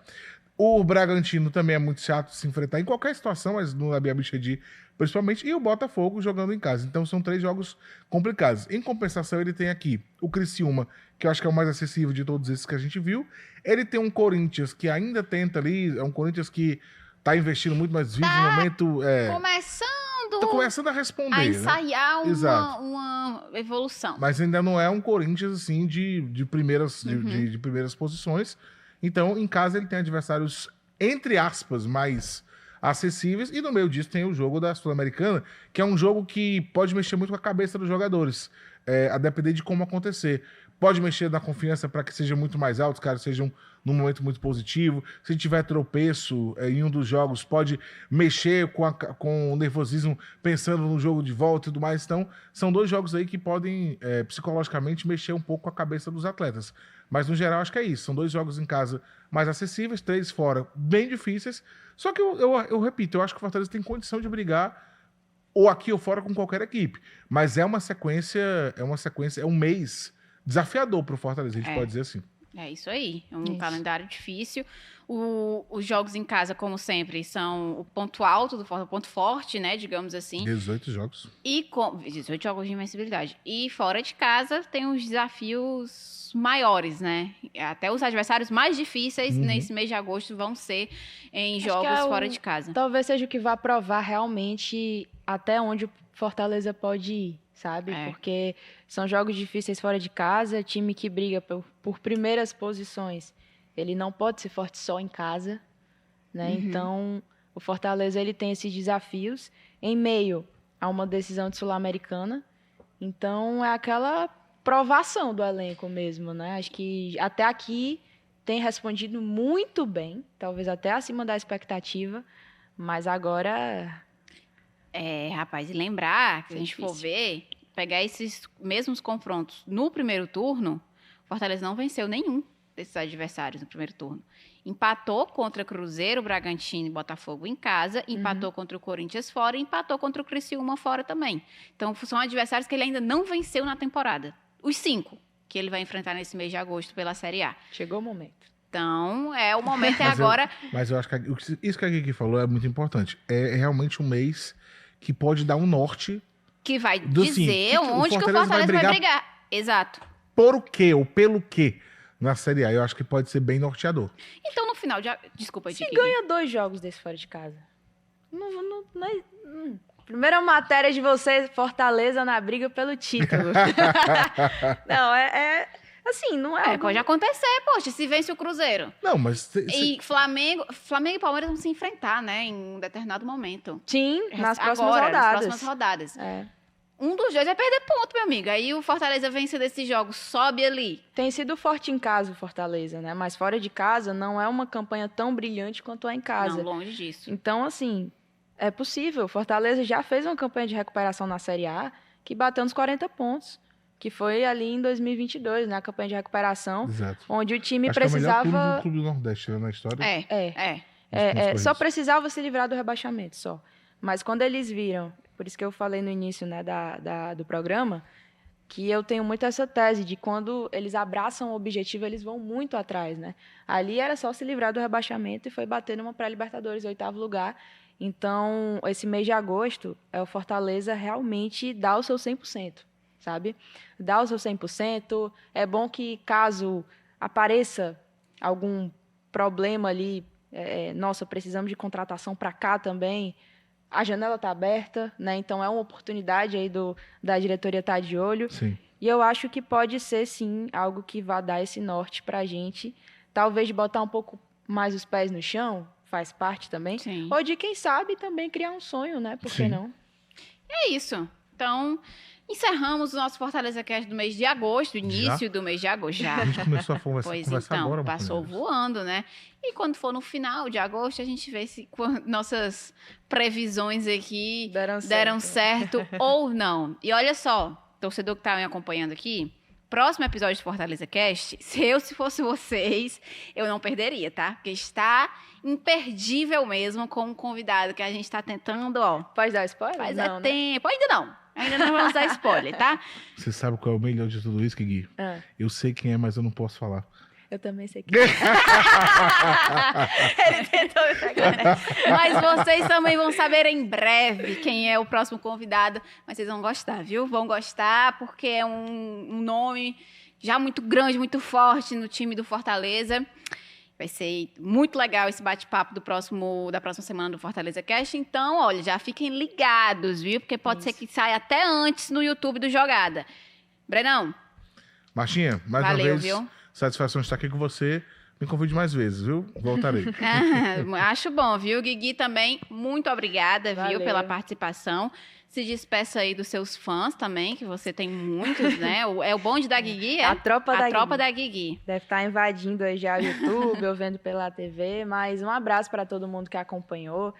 B: O Bragantino também é muito chato de se enfrentar em qualquer situação, mas no Abia Bichedi principalmente, e o Botafogo jogando em casa. Então são 3 jogos complicados. Em compensação, ele tem aqui o Criciúma, que eu acho que é o mais acessível de todos esses que a gente viu. Ele tem um Corinthians que ainda tenta ali, é um Corinthians que tá investindo muito, mas vive um momento...
A: Começando
B: Tá começando a responder,
A: a
B: né?
A: ensaiar
B: Exato.
A: uma evolução.
B: Mas ainda não é um Corinthians assim de primeiras, de primeiras posições. Então, em casa, ele tem adversários, entre aspas, mais acessíveis. E no meio disso tem o jogo da Sul-Americana, que é um jogo que pode mexer muito com a cabeça dos jogadores, a depender de como acontecer. Pode mexer na confiança para que seja muito mais alto, os caras sejam num momento muito positivo. Se tiver tropeço em um dos jogos, pode mexer com o nervosismo pensando no jogo de volta e tudo mais. Então, são 2 jogos aí que podem, psicologicamente, mexer um pouco com a cabeça dos atletas. Mas, no geral, acho que é isso. São 2 jogos em casa mais acessíveis, 3 fora bem difíceis. Só que eu repito, eu acho que o Fortaleza tem condição de brigar ou aqui ou fora com qualquer equipe. Mas é uma sequência, é um mês desafiador para o Fortaleza, a gente pode dizer assim.
A: É isso aí, é um calendário difícil. Os jogos em casa, como sempre, são o ponto alto do Fortaleza, o ponto forte, né, digamos assim.
B: 18 jogos.
A: 18 jogos de invencibilidade. E fora de casa tem os desafios maiores, né? Até os adversários mais difíceis nesse mês de agosto vão ser em jogos fora de casa.
C: Talvez seja o que vai provar realmente até onde o Fortaleza pode ir, sabe? Porque são jogos difíceis fora de casa, time que briga por primeiras posições, ele não pode ser forte só em casa, né? Então, o Fortaleza ele tem esses desafios em meio a uma decisão de Sul-Americana. Então, é aquela provação do elenco mesmo, né? Acho que até aqui tem respondido muito bem, talvez até acima da expectativa, mas agora...
A: rapaz, e lembrar que se a gente for ver, pegar esses mesmos confrontos no primeiro turno, o Fortaleza não venceu nenhum desses adversários no primeiro turno. Empatou contra Cruzeiro, Bragantino e Botafogo em casa, empatou contra o Corinthians fora e empatou contra o Criciúma fora também. Então, são adversários que ele ainda não venceu na temporada. Os 5 que ele vai enfrentar nesse mês de agosto pela Série A.
C: Chegou o momento.
A: Então, o momento é agora.
B: Mas eu acho que isso que a Kiki falou é muito importante. É realmente um mês que pode dar um norte.
A: Que vai dizer onde que o Fortaleza vai brigar. Exato.
B: Por o quê ou pelo quê na Série A? Eu acho que pode ser bem norteador.
A: Então, no final de... Desculpa,
C: Se ganha 2 jogos desse fora de casa. Primeira matéria de vocês, Fortaleza na briga pelo título. Não, assim, não é...
A: Pode acontecer, poxa, se vence o Cruzeiro.
B: Não, mas...
A: E Flamengo e Palmeiras vão se enfrentar, né, em um determinado momento.
C: Sim, nas próximas
A: rodadas. Um dos dois vai perder ponto, meu amigo. Aí o Fortaleza vence desses jogos, sobe ali.
C: Tem sido forte em casa o Fortaleza, né? Mas fora de casa não é uma campanha tão brilhante quanto é em casa.
A: Não, longe disso.
C: Então, assim, é possível. O Fortaleza já fez uma campanha de recuperação na Série A que bateu nos 40 pontos. Que foi ali em 2022, né? A campanha de recuperação.
B: Exato.
C: Onde o time
B: acho
C: precisava...
B: que é o melhor clube do Nordeste, né, na história.
C: Só precisava se livrar do rebaixamento, só. Mas quando eles viram... Por isso que eu falei no início, né, do programa, que eu tenho muito essa tese de quando eles abraçam o objetivo, eles vão muito atrás, né? Ali era só se livrar do rebaixamento e foi bater numa pré-Libertadores, 8º lugar. Então, esse mês de agosto, o Fortaleza realmente dá o seu 100%, sabe? Dá o seu 100%. É bom que, caso apareça algum problema ali, nossa, precisamos de contratação para cá também, a janela está aberta, né? Então, é uma oportunidade aí da diretoria estar de olho.
B: Sim.
C: E eu acho que pode ser, sim, algo que vá dar esse norte para a gente. Talvez de botar um pouco mais os pés no chão, faz parte também.
A: Sim.
C: Ou de, quem sabe, também criar um sonho, né? Por que
B: Sim.
C: não?
A: É isso. Então, encerramos o nosso Fortaleza Cast do mês de agosto, início do mês de agosto. Já.
B: A gente começou a conversar,
A: Pois
B: conversar
A: então,
B: agora.
A: passou
B: Marcos.
A: voando, né? E quando for no final de agosto, a gente vê se nossas previsões aqui deram certo ou não. E olha só, torcedor que tá me acompanhando aqui, próximo episódio do Fortaleza Cast, se fosse vocês, eu não perderia, tá? Porque está imperdível mesmo com um convidado que a gente tá tentando, ó.
C: Pode dar spoiler?
A: Faz
C: Não, né?
A: tempo. Ainda não. Ainda não vamos dar spoiler, tá?
B: Você sabe qual é o melhor de tudo isso, Gui?
C: Ah,
B: Eu sei quem é, mas eu não posso falar.
C: eu também sei que... Ele tentou me pegar, né?
A: Mas vocês também vão saber em breve quem é o próximo convidado. Mas vocês vão gostar, viu? Vão gostar porque é um nome já muito grande, muito forte no time do Fortaleza. Vai ser muito legal esse bate-papo da próxima semana do Fortaleza Cast. Então, olha, já fiquem ligados, viu? Porque pode ser que saia até antes no YouTube do Jogada. Brenão,
B: Martinha, mais
A: valeu,
B: uma vez,
A: viu?
B: satisfação de estar aqui com você. Me convide mais vezes, viu? Voltarei.
A: Acho bom, viu? Guigui também, muito obrigada, viu,
C: Valeu.
A: pela participação. Se despeça aí dos seus fãs também, que você tem muitos, né? É o bonde da Guigui, é?
C: A tropa da
A: A tropa
C: Guigui.
A: da Guigui.
C: Deve estar invadindo aí já o YouTube, ou vendo pela TV, mas um abraço para todo mundo que acompanhou.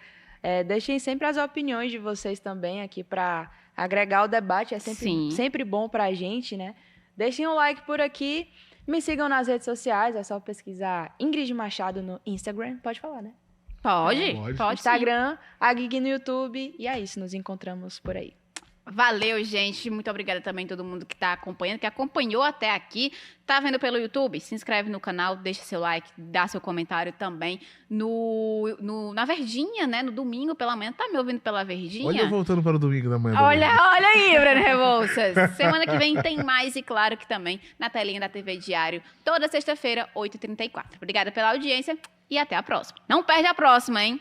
C: Deixem sempre as opiniões de vocês também aqui para agregar o debate, é
A: Sim.
C: sempre bom para a gente, né? Deixem um like por aqui, me sigam nas redes sociais, é só pesquisar Ingrid Machado no Instagram, pode falar, né?
A: Pode?
B: Pode.
A: Pode sim.
C: Instagram, a Gig no YouTube, e é isso, nos encontramos por aí.
A: Valeu, gente. Muito obrigada também a todo mundo que está acompanhando, que acompanhou até aqui. Tá vendo pelo YouTube? Se inscreve no canal, deixa seu like, dá seu comentário também na Verdinha, né? No domingo pela manhã. Tá me ouvindo pela Verdinha?
B: Olha eu voltando para o domingo da manhã.
A: Olha aí, Breno Rebouças. Semana que vem tem mais e claro que também na telinha da TV Diário, toda sexta-feira, 8h34. Obrigada pela audiência e até a próxima. Não perde a próxima, hein?